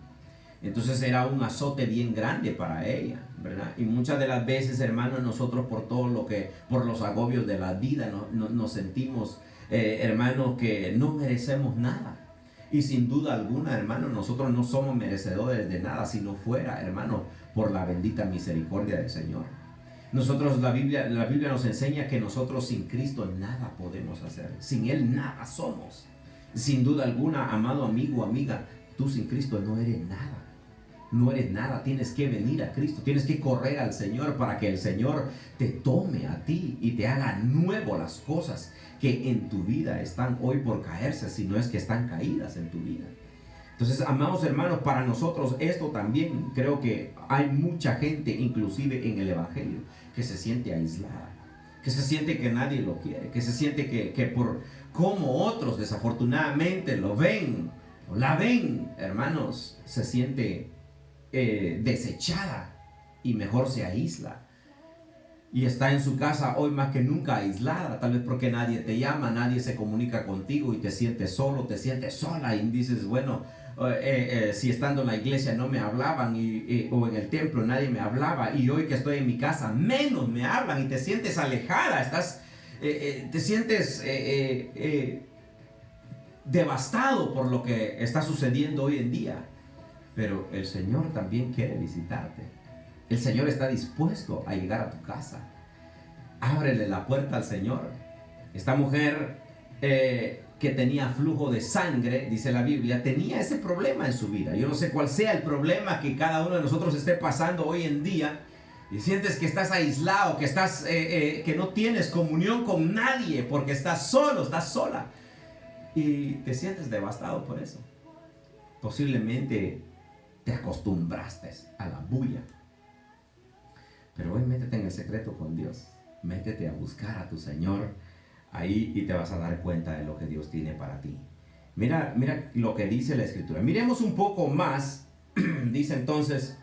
Entonces era un azote bien grande para ella, ¿verdad? Y muchas de las veces, hermanos, nosotros por los agobios de la vida, nos sentimos, hermanos, que no merecemos nada. Y sin duda alguna, hermanos, nosotros no somos merecedores de nada si no fuera, hermanos, por la bendita misericordia del Señor. Nosotros, la Biblia nos enseña que nosotros sin Cristo nada podemos hacer. Sin Él nada somos. Sin duda alguna, amado amigo, amiga, tú sin Cristo no eres nada. No eres nada, tienes que venir a Cristo, tienes que correr al Señor para que el Señor te tome a ti y te haga nuevo las cosas que en tu vida están hoy por caerse, si no es que están caídas en tu vida. Entonces, amados hermanos, para nosotros esto también, creo que hay mucha gente, inclusive en el Evangelio, que se siente aislada, que se siente que nadie lo quiere, que se siente que por cómo otros desafortunadamente lo ven, o la ven, hermanos, se siente desechada y mejor se aísla. Y está en su casa hoy más que nunca aislada, tal vez porque nadie te llama, nadie se comunica contigo y te sientes solo, te sientes sola y dices, bueno, si estando en la iglesia no me hablaban o en el templo nadie me hablaba y hoy que estoy en mi casa menos me hablan y te sientes alejada, te sientes devastado por lo que está sucediendo hoy en día. Pero el Señor también quiere visitarte. El Señor está dispuesto a llegar a tu casa. Ábrele la puerta al Señor. Esta mujer que tenía flujo de sangre, dice la Biblia, tenía ese problema en su vida. Yo no sé cuál sea el problema que cada uno de nosotros esté pasando hoy en día. Y sientes que estás aislado, que no tienes comunión con nadie porque estás solo, estás sola. Y te sientes devastado por eso. Posiblemente te acostumbraste a la bulla. Pero hoy métete en el secreto con Dios. Métete a buscar a tu Señor ahí y te vas a dar cuenta de lo que Dios tiene para ti. Mira lo que dice la Escritura. Miremos un poco más. Dice entonces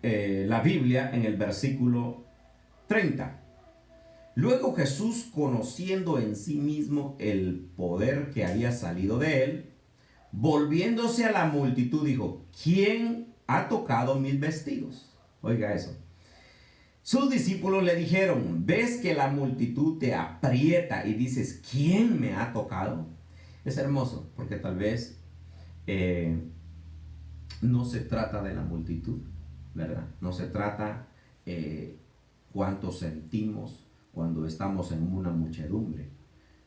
la Biblia en el versículo 30. Luego Jesús, conociendo en sí mismo el poder que había salido de él, volviéndose a la multitud, dijo: ¿Quién ha tocado mis vestidos? Oiga eso. Sus discípulos le dijeron: ¿ves que la multitud te aprieta y dices, ¿quién me ha tocado? Es hermoso, porque tal vez no se trata de la multitud, ¿verdad? No se trata cuánto sentimos cuando estamos en una muchedumbre,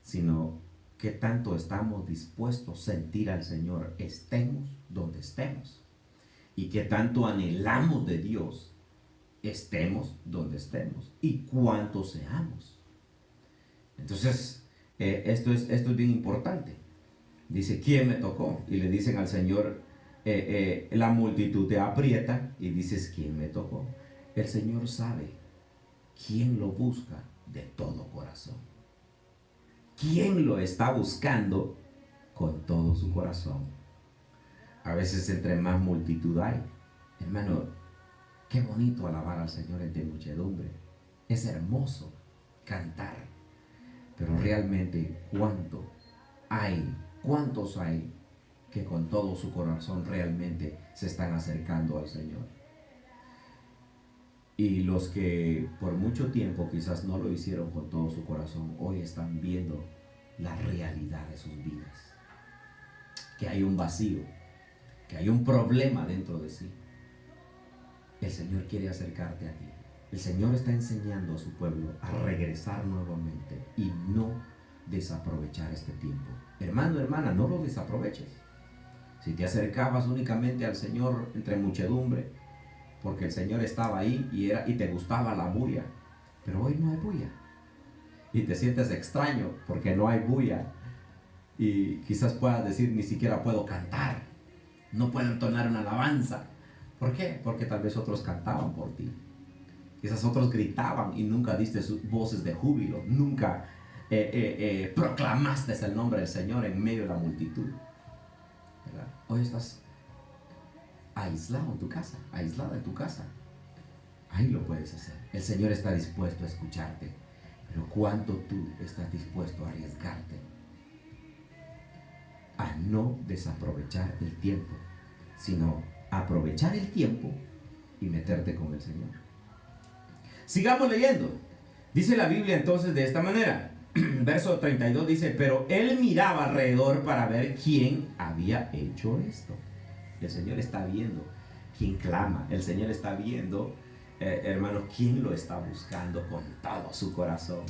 sino qué tanto estamos dispuestos a sentir al Señor, estemos donde estemos, y qué tanto anhelamos de Dios, estemos donde estemos, y cuánto seamos. Entonces, esto es bien importante. Dice: ¿quién me tocó? Y le dicen al Señor, la multitud te aprieta, y dices: ¿quién me tocó? El Señor sabe quién lo busca de todo corazón. ¿Quién lo está buscando con todo su corazón? A veces entre más multitud hay, hermano, qué bonito alabar al Señor entre muchedumbre. Es hermoso cantar, pero realmente ¿cuántos hay que con todo su corazón realmente se están acercando al Señor? Y los que por mucho tiempo quizás no lo hicieron con todo su corazón, hoy están viendo la realidad de sus vidas. Que hay un vacío, que hay un problema dentro de sí. El Señor quiere acercarte a ti. El Señor está enseñando a su pueblo a regresar nuevamente y no desaprovechar este tiempo. Hermano, hermana, no lo desaproveches. Si te acercabas únicamente al Señor entre muchedumbre, porque el Señor estaba ahí y te gustaba la bulla, pero hoy no hay bulla y te sientes extraño porque no hay bulla, y quizás puedas decir: ni siquiera puedo cantar, no puedo entonar una alabanza. ¿Por qué? Porque tal vez otros cantaban por ti, quizás otros gritaban y nunca diste sus voces de júbilo, nunca proclamaste el nombre del Señor en medio de la multitud, ¿verdad? Hoy estás aislado en tu casa, aislada en tu casa. Ahí lo puedes hacer. El Señor está dispuesto a escucharte, pero ¿cuánto tú estás dispuesto a arriesgarte? a no desaprovechar el tiempo, sino aprovechar el tiempo y meterte con el Señor. Sigamos leyendo. Dice la Biblia entonces de esta manera. Verso 32 dice, pero él miraba alrededor para ver quién había hecho esto. El Señor está viendo quién clama. El Señor está viendo, hermanos, quién lo está buscando con todo su corazón.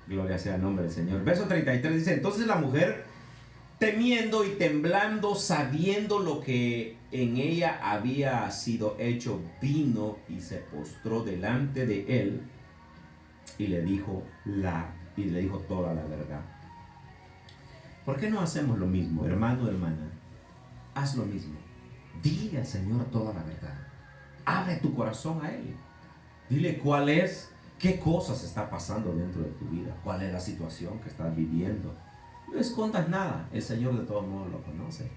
Gloria sea el nombre del Señor. Verso 33 dice, entonces la mujer, temiendo y temblando, sabiendo lo que en ella había sido hecho, vino y se postró delante de él y le dijo toda la verdad. ¿Por qué no hacemos lo mismo, hermano, hermana? Haz lo mismo. Dile al Señor toda la verdad. Abre tu corazón a Él. Dile cuál es, qué cosas está pasando dentro de tu vida, cuál es la situación que estás viviendo. No escondas nada, el Señor de todos modos lo conoce.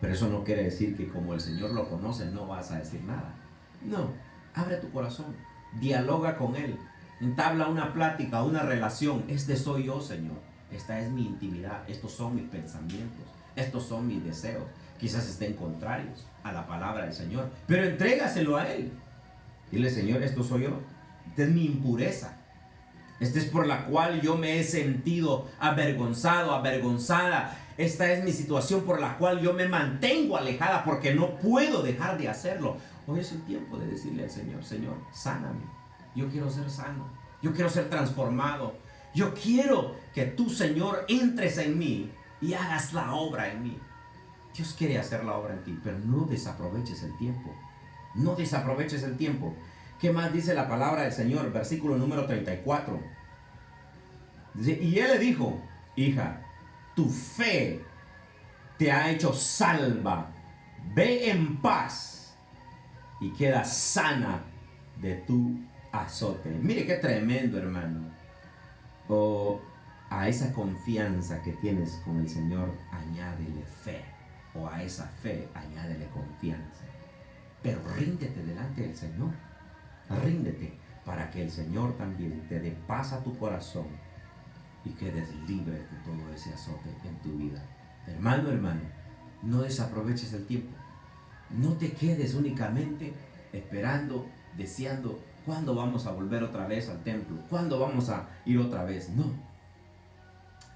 Pero eso no quiere decir que como el Señor lo conoce no vas a decir nada. No, abre tu corazón, dialoga con Él, entabla una plática, una relación. Este soy yo, Señor. Esta es mi intimidad, estos son mis pensamientos, estos son mis deseos. Quizás estén contrarios a la palabra del Señor, pero entrégaselo a Él. Dile, Señor, esto soy yo, esta es mi impureza. Esta es por la cual yo me he sentido avergonzado, avergonzada. Esta es mi situación por la cual yo me mantengo alejada porque no puedo dejar de hacerlo. Hoy es el tiempo de decirle al Señor, Señor, sáname. Yo quiero ser sano. Yo quiero ser transformado. Yo quiero que tú, Señor, entres en mí y hagas la obra en mí. Dios quiere hacer la obra en ti, pero no desaproveches el tiempo. No desaproveches el tiempo. ¿Qué más dice la palabra del Señor? Versículo número 34. Dice, y él le dijo, hija, tu fe te ha hecho salva. Ve en paz y queda sana de tu azote. Mire qué tremendo, hermano. O a esa confianza que tienes con el Señor, añádele fe. O a esa fe, añádele confianza. Pero ríndete delante del Señor. Ríndete para que el Señor también te dé paz a tu corazón y quedes libre de todo ese azote en tu vida. Hermano, hermano, no desaproveches el tiempo. No te quedes únicamente esperando, deseando cuándo vamos a volver otra vez al templo, cuándo vamos a ir otra vez. No.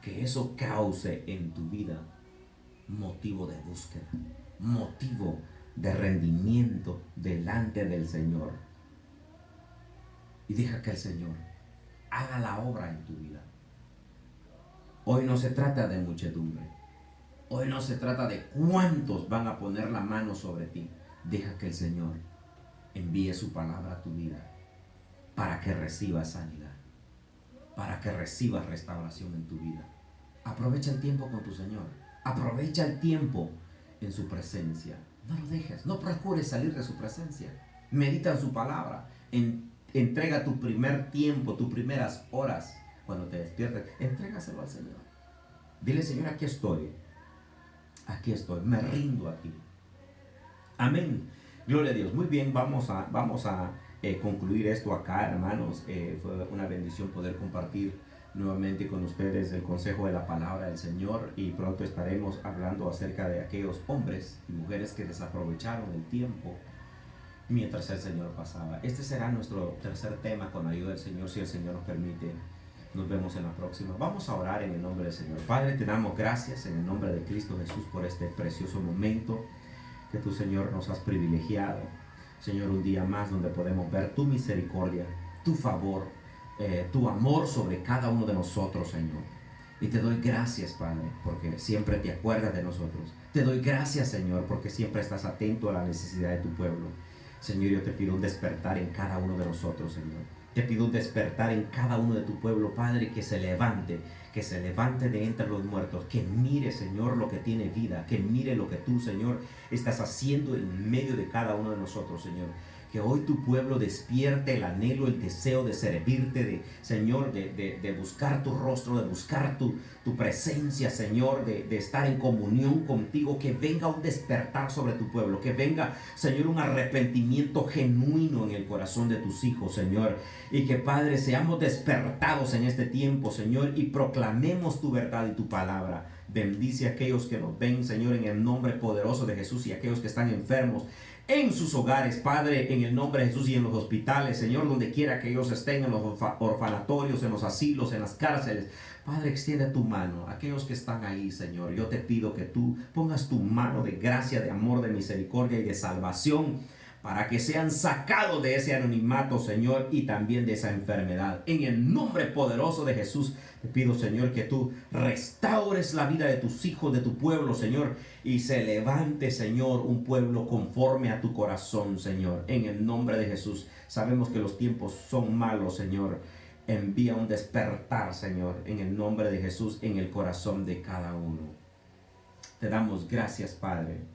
Que eso cause en tu vida motivo de búsqueda, motivo de rendimiento delante del Señor. Y deja que el Señor haga la obra en tu vida. Hoy no se trata de muchedumbre. Hoy no se trata de cuántos van a poner la mano sobre ti. Deja que el Señor envíe su palabra a tu vida para que recibas sanidad, para que recibas restauración en tu vida. Aprovecha el tiempo con tu Señor. Aprovecha el tiempo en su presencia. No lo dejes. No procures salir de su presencia. Medita en su palabra. Entrega tu primer tiempo, tus primeras horas cuando te despiertes. Entrégaselo al Señor. Dile, Señor, aquí estoy. Aquí estoy. Me rindo a ti. Amén. Gloria a Dios. Muy bien, vamos a concluir esto acá, hermanos. Fue una bendición poder compartir nuevamente con ustedes el consejo de la palabra del Señor, y pronto estaremos hablando acerca de aquellos hombres y mujeres que desaprovecharon el tiempo mientras el Señor pasaba. Este será nuestro tercer tema con la ayuda del Señor, si el Señor nos permite. Nos vemos en la próxima. Vamos a orar en el nombre del Señor. Padre, te damos gracias en el nombre de Cristo Jesús por este precioso momento que tu, Señor, nos has privilegiado. Señor, un día más donde podemos ver tu misericordia, tu favor, tu amor sobre cada uno de nosotros, Señor. Y te doy gracias, Padre, porque siempre te acuerdas de nosotros. Te doy gracias, Señor, porque siempre estás atento a la necesidad de tu pueblo. Señor, yo te pido un despertar en cada uno de nosotros, Señor. Te pido un despertar en cada uno de tu pueblo, Padre, que se levante de entre los muertos, que mire, Señor, lo que tiene vida, que mire lo que tú, Señor, estás haciendo en medio de cada uno de nosotros, Señor. Que hoy tu pueblo despierte el anhelo, el deseo de servirte, Señor, de buscar tu rostro, de buscar tu presencia, Señor, de estar en comunión contigo. Que venga un despertar sobre tu pueblo, que venga, Señor, un arrepentimiento genuino en el corazón de tus hijos, Señor. Y que, Padre, seamos despertados en este tiempo, Señor, y proclamemos tu verdad y tu palabra. Bendice a aquellos que nos ven, Señor, en el nombre poderoso de Jesús, y a aquellos que están enfermos en sus hogares, Padre, en el nombre de Jesús, y en los hospitales, Señor, donde quiera que ellos estén, en los orfanatorios, en los asilos, en las cárceles. Padre, extiende tu mano a aquellos que están ahí, Señor. Yo te pido que tú pongas tu mano de gracia, de amor, de misericordia y de salvación, para que sean sacados de ese anonimato, Señor, y también de esa enfermedad. En el nombre poderoso de Jesús, te pido, Señor, que tú restaures la vida de tus hijos, de tu pueblo, Señor, y se levante, Señor, un pueblo conforme a tu corazón, Señor. En el nombre de Jesús, sabemos que los tiempos son malos, Señor. Envía un despertar, Señor, en el nombre de Jesús, en el corazón de cada uno. Te damos gracias, Padre.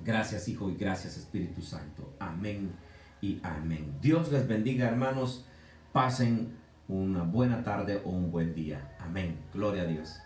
Gracias, Hijo, y gracias, Espíritu Santo. Amén y amén. Dios les bendiga, hermanos. Pasen una buena tarde o un buen día. Amén. Gloria a Dios.